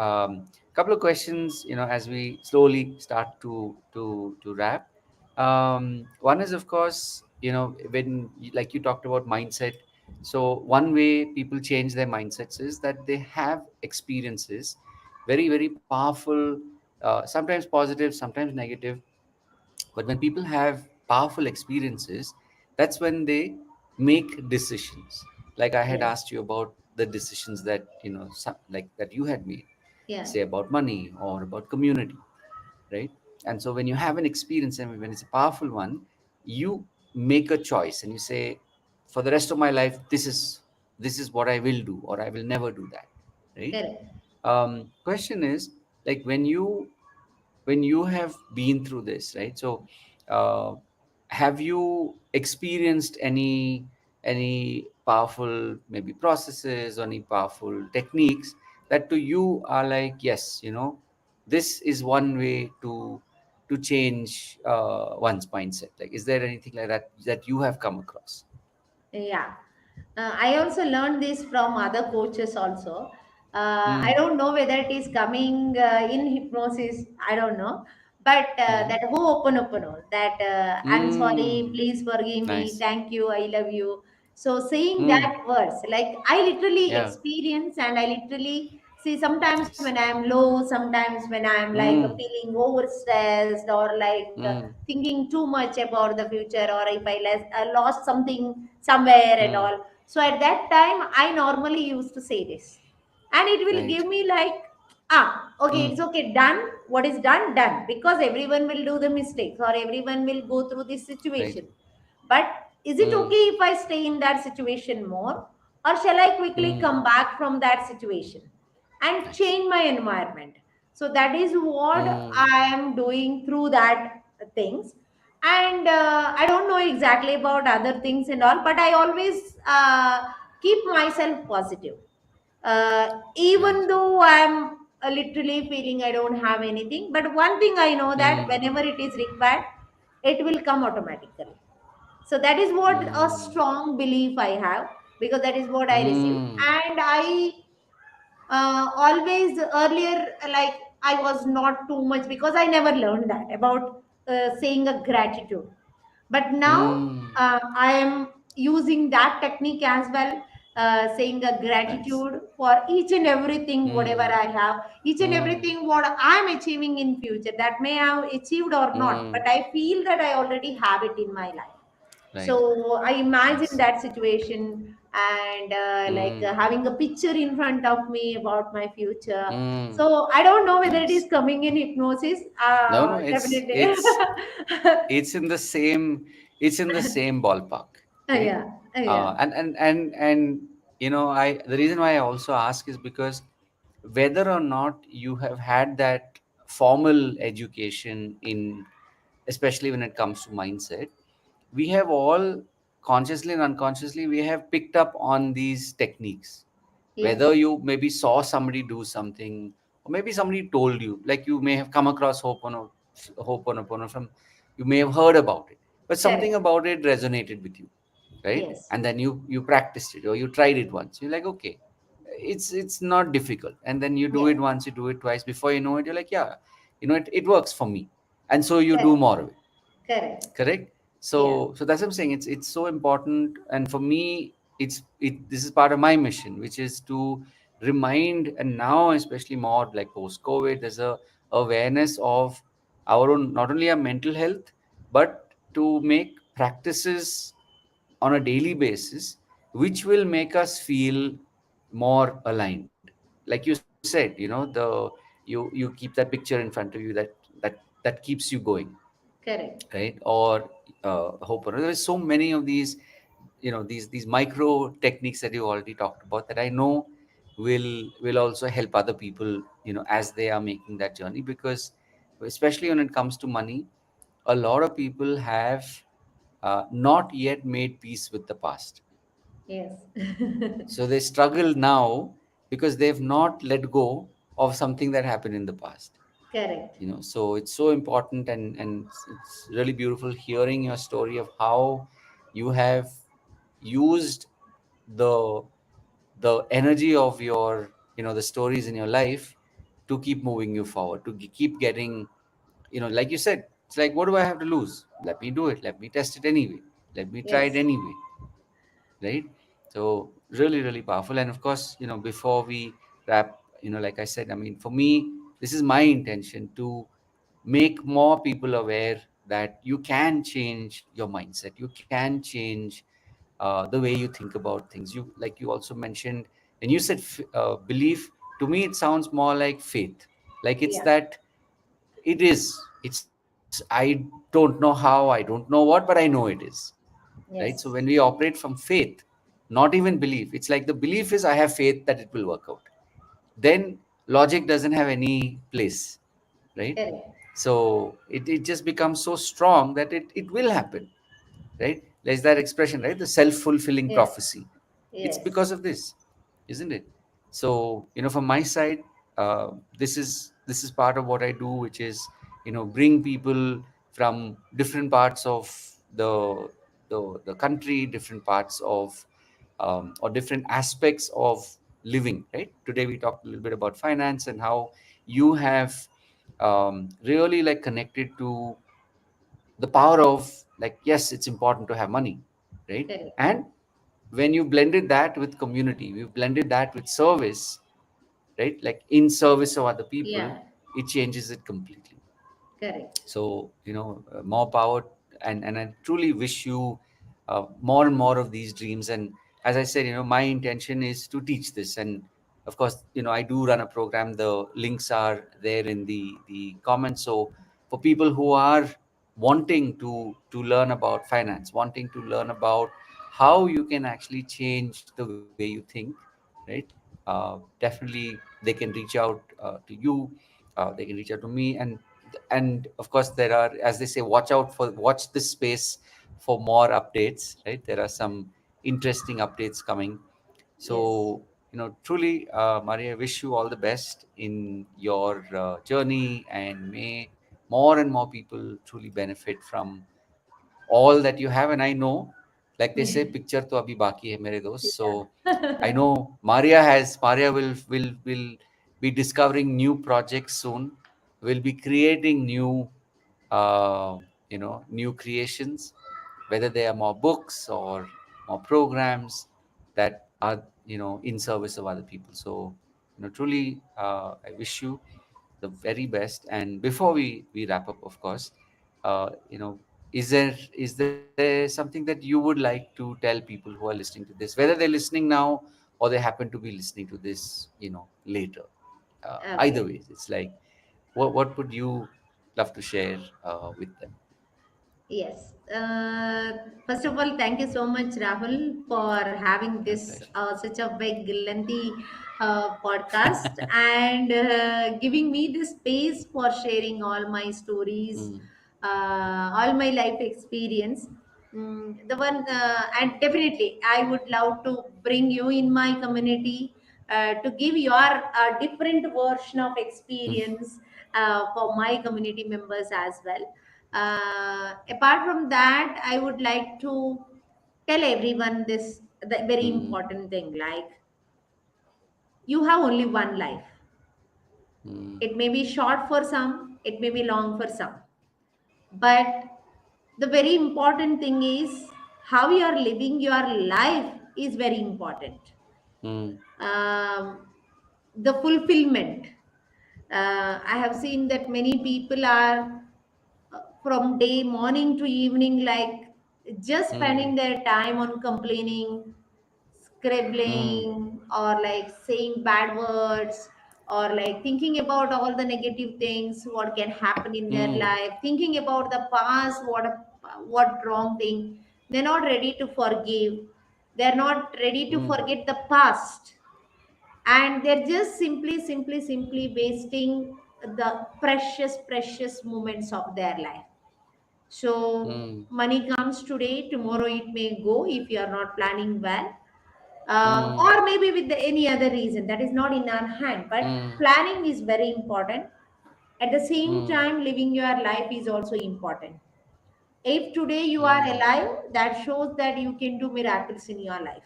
couple of questions, as we slowly start to wrap. One is, of course, when like you talked about mindset. So one way people change their mindsets is that they have experiences, very very powerful, sometimes positive, sometimes negative. But when people have powerful experiences, that's when they make decisions. Like I had Yes. asked you about the decisions that like that you had made, Yeah. say about money or about community, right? And so when you have an experience and when it's a powerful one, you make a choice and you say, for the rest of my life, this is what I will do, or I will never do that, right? Correct. Question is, like, when you have been through this, right? So uh, have you experienced any powerful maybe processes or any powerful techniques that to you are like, yes, this is one way to change one's mindset? Like, is there anything like that that you have come across? Yeah. I also learned this from other coaches also. I Mm. don't know whether it is coming in hypnosis. I don't know. But Mm. that ho'oponopono, that I'm sorry, Mm. please forgive me, Nice. thank you, I love you. So saying Mm. that words, like I literally Yeah. experience, and I literally see sometimes when Nice. I'm low, sometimes when I'm like Mm. feeling overstressed, or like Mm. thinking too much about the future, or if I lost something somewhere and Mm. all. So at that time, I normally used to say this, and it will Right. give me like, okay, Mm. it's okay, done. What is done, done. Because everyone will do the mistakes, or everyone will go through this Right. situation. But is it Mm. okay if I stay in that situation more, or shall I quickly Mm. come back from that situation and Nice. change my environment? So that is what Mm. I am doing through that things. And I don't know exactly about other things and all, but I always keep myself positive, Right. even though I'm literally feeling I don't have anything. But one thing I know, that Mm. whenever it is required, it will come automatically. So that is what a Mm. strong belief I have, because that is what I received. Mm. And I always earlier, like, I was not too much, because I never learned that about saying a gratitude. But now Mm. I am using that technique as well, saying a Nice. gratitude for each and everything whatever Mm. I have, each and Mm. everything what I'm achieving in future, that may have achieved or not, Mm. but I feel that I already have it in my life. Right. So I imagine Nice. that situation, and like Mm. having a picture in front of me about my future. Mm. So I don't know whether it is Nice. coming in hypnosis. No, no, it's Definitely. it's it's in the same it's in the same ballpark, right? Yeah, yeah, And I the reason why I also ask is because whether or not you have had that formal education in, especially when it comes to mindset, we have all consciously and unconsciously we have picked up on these techniques, Yes. Whether you maybe saw somebody do something, or maybe somebody told you, like you may have come across Ho'oponopono from, you may have heard about it, but something Correct. about it resonated with you, right? Yes. And then you practiced it or you tried it once. You're like, okay, it's not difficult. And then you do Yes. it once, you do it twice. Before you know it, you're like, yeah, it works for me. And so you do Correct. more of it. Correct. Correct. Yeah. So that's what I'm saying. It's so important, and for me, this is part of my mission, which is to remind, and now especially more like post COVID, there's a awareness of our own, not only our mental health, but to make practices on a daily basis which will make us feel more aligned. Like you said, you keep that picture in front of you, that keeps you going, Correct. right? Or hope. There's so many of these, these micro techniques that you already talked about, that I know will also help other people, as they are making that journey. Because especially when it comes to money, a lot of people have not yet made peace with the past. Yes. So they struggle now because they've not let go of something that happened in the past. Correct. So it's so important, and it's really beautiful hearing your story of how you have used the the energy of your, the stories in your life to keep moving you forward, to keep getting, like you said, it's like, what do I have to lose? Let me do it. Let me test it anyway. Let me try it Yes. anyway, right? So really, really powerful. And of course, before we wrap, like I said, I mean, for me, this is my intention to make more people aware that you can change your mindset, you can change the way you think about things. You, like you also mentioned, and you said belief. To me it sounds more like faith. Like it's Yeah. that, it's I don't know how, I don't know what, but I know it is, right? So when Yes. we operate from faith, not even belief, it's like the belief is, I have faith that it will work out, then logic doesn't have any place, right? Correct. So it just becomes so strong that it will happen, right? There's that expression, right? The self-fulfilling Yes. prophecy. It's Yes. because of this, isn't it? So from my side, this is part of what I do, which is, bring people from different parts of the the country, different parts of or different aspects of living, right? Today we talked a little bit about finance and how you have really like connected to the power of, like, yes, it's important to have money, right? Correct. And when you blended that with community, we blended that with service, right? Like in service of other people, Yeah. it changes it completely. Correct. So more power. And I truly wish you more and more of these dreams. And as I said, my intention is to teach this. And of course, I do run a program. The links are there in the comments. So for people who are wanting to learn about finance, wanting to learn about how you can actually change the way you think, right? Definitely they can reach out to you. They can reach out to me. And of course, there are, as they say, watch this space for more updates, right? There are some interesting updates coming. Yes. So truly, Maria, I wish you all the best in your journey, and may more and more people truly benefit from all that you have. And I know, like they say, picture to abhi baki hai mere dost. So I Yeah. know Maria will be discovering new projects soon, will be creating uh, new creations, whether they are more books or more programs that are, in service of other people. So truly, I wish you the very best. And before we wrap up, of course, is there something that you would like to tell people who are listening to this, whether they're listening now or they happen to be listening to this, later? Either Okay. ways, it's like, what would you love to share with them? Yes. First of all, thank you so much, Rahul, for having My this pleasure. such a big, lengthy podcast and giving me the space for sharing all my stories, Mm, all my life experience. The one, and definitely, I would love to bring you in my community to give your different version of experience for my community members as well. Apart from that, I would like to tell everyone this the very Mm, important thing, like, you have only one life. mm, It may be short for some, it may be long for some, but the very important thing is how you are living your life is very important. mm, um, the fulfillment, I have seen that many people are from day morning to evening, like, just mm, spending their time on complaining, mm, scribbling, or like saying bad words, or like thinking about all the negative things what can happen in their mm, life, thinking about the past, what wrong thing. They're not ready to forgive, they're not ready to mm, forget the past, and they're just simply wasting the precious moments of their life. So mm, money comes today, tomorrow it may go if you are not planning well, mm, or maybe with any other reason that is not in our hand, but mm, planning is very important. At the same mm, time, living your life is also important. If today you are mm, alive, that shows that you can do miracles in your life.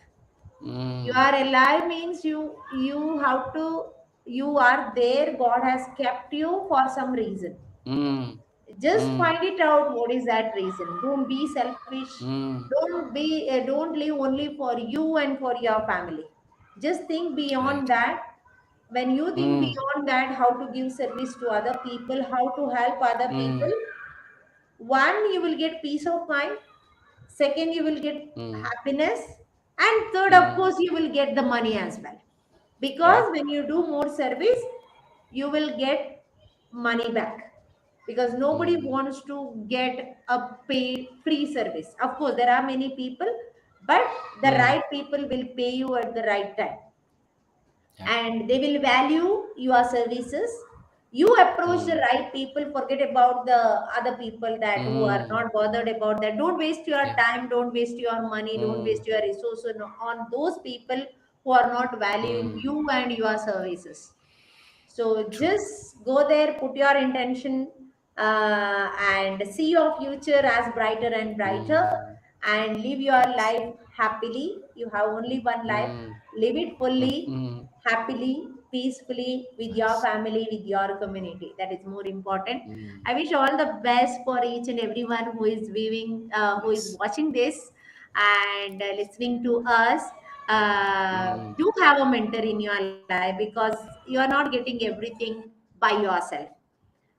You mm, are alive means you have to, you are there, god has kept you for some reason. mm, Just mm, find it out what is that reason. Don't be selfish, mm. don't live only for you and for your family. Just think beyond Right. that. When you think Mm, beyond that, how to give service to other people, how to help other mm, people, one, you will get peace of mind. Second, you will get mm, happiness. And third, of mm. course, you will get the money as well. Yeah. Because when you do more service, you will get money back. Because nobody Mm, wants to get a paid free service. Of course, there are many people, but the mm. right people will pay you at the right time, Yeah. and they will value your services. You approach the Mm, right people, forget about the other people that who are mm. not bothered about that. Don't waste your Yeah. time, don't waste your money, don't Mm, waste your resources on those people who are not valuing mm. you and your services. So True. just go there, put your intention, and see your future as brighter and brighter, Mm, and live your life happily. You have only one life. mm, Live it fully, mm. happily, peacefully, with your Nice. family, with your community. That is more important. Mm, I wish all the best for each and everyone who is viewing, who is nice. watching this and listening to us. Mm, Do have a mentor in your life, because you are not getting everything by yourself.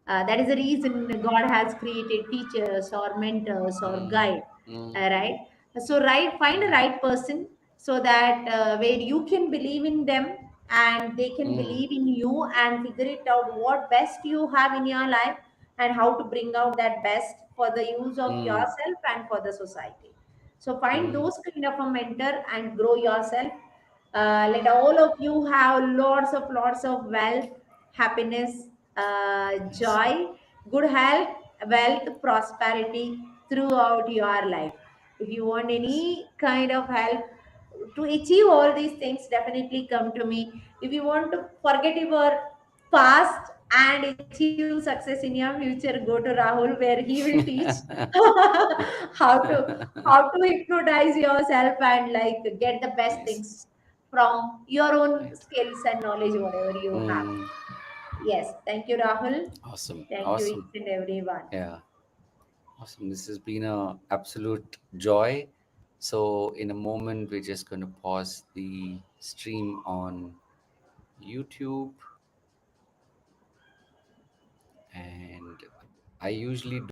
That is the reason God has created teachers or mentors or mm, guide, mm, right? So, right, find a mm, right person, so that where you can believe in them and they can mm, believe in you, and figure it out what best you have in your life and how to bring out that best for the use of mm, yourself and for the society. So, find mm. those kind of a mentor and grow yourself. Let all of you have lots of wealth, happiness, Nice. joy, good health, wealth, prosperity throughout your life. If you want Nice. any kind of help to achieve all these things, definitely come to me. If you want to forget your past and achieve success in your future, go to Rahul, where he will teach how to how to hypnotize yourself and like get the best Nice. things from your own Right. skills and knowledge, whatever you have. Mm. Yes, thank you, Rahul. Awesome. Thank you, Awesome. each and everyone. Yeah. Awesome. This has been a absolute joy. So in a moment, we're just going to pause the stream on YouTube, and I usually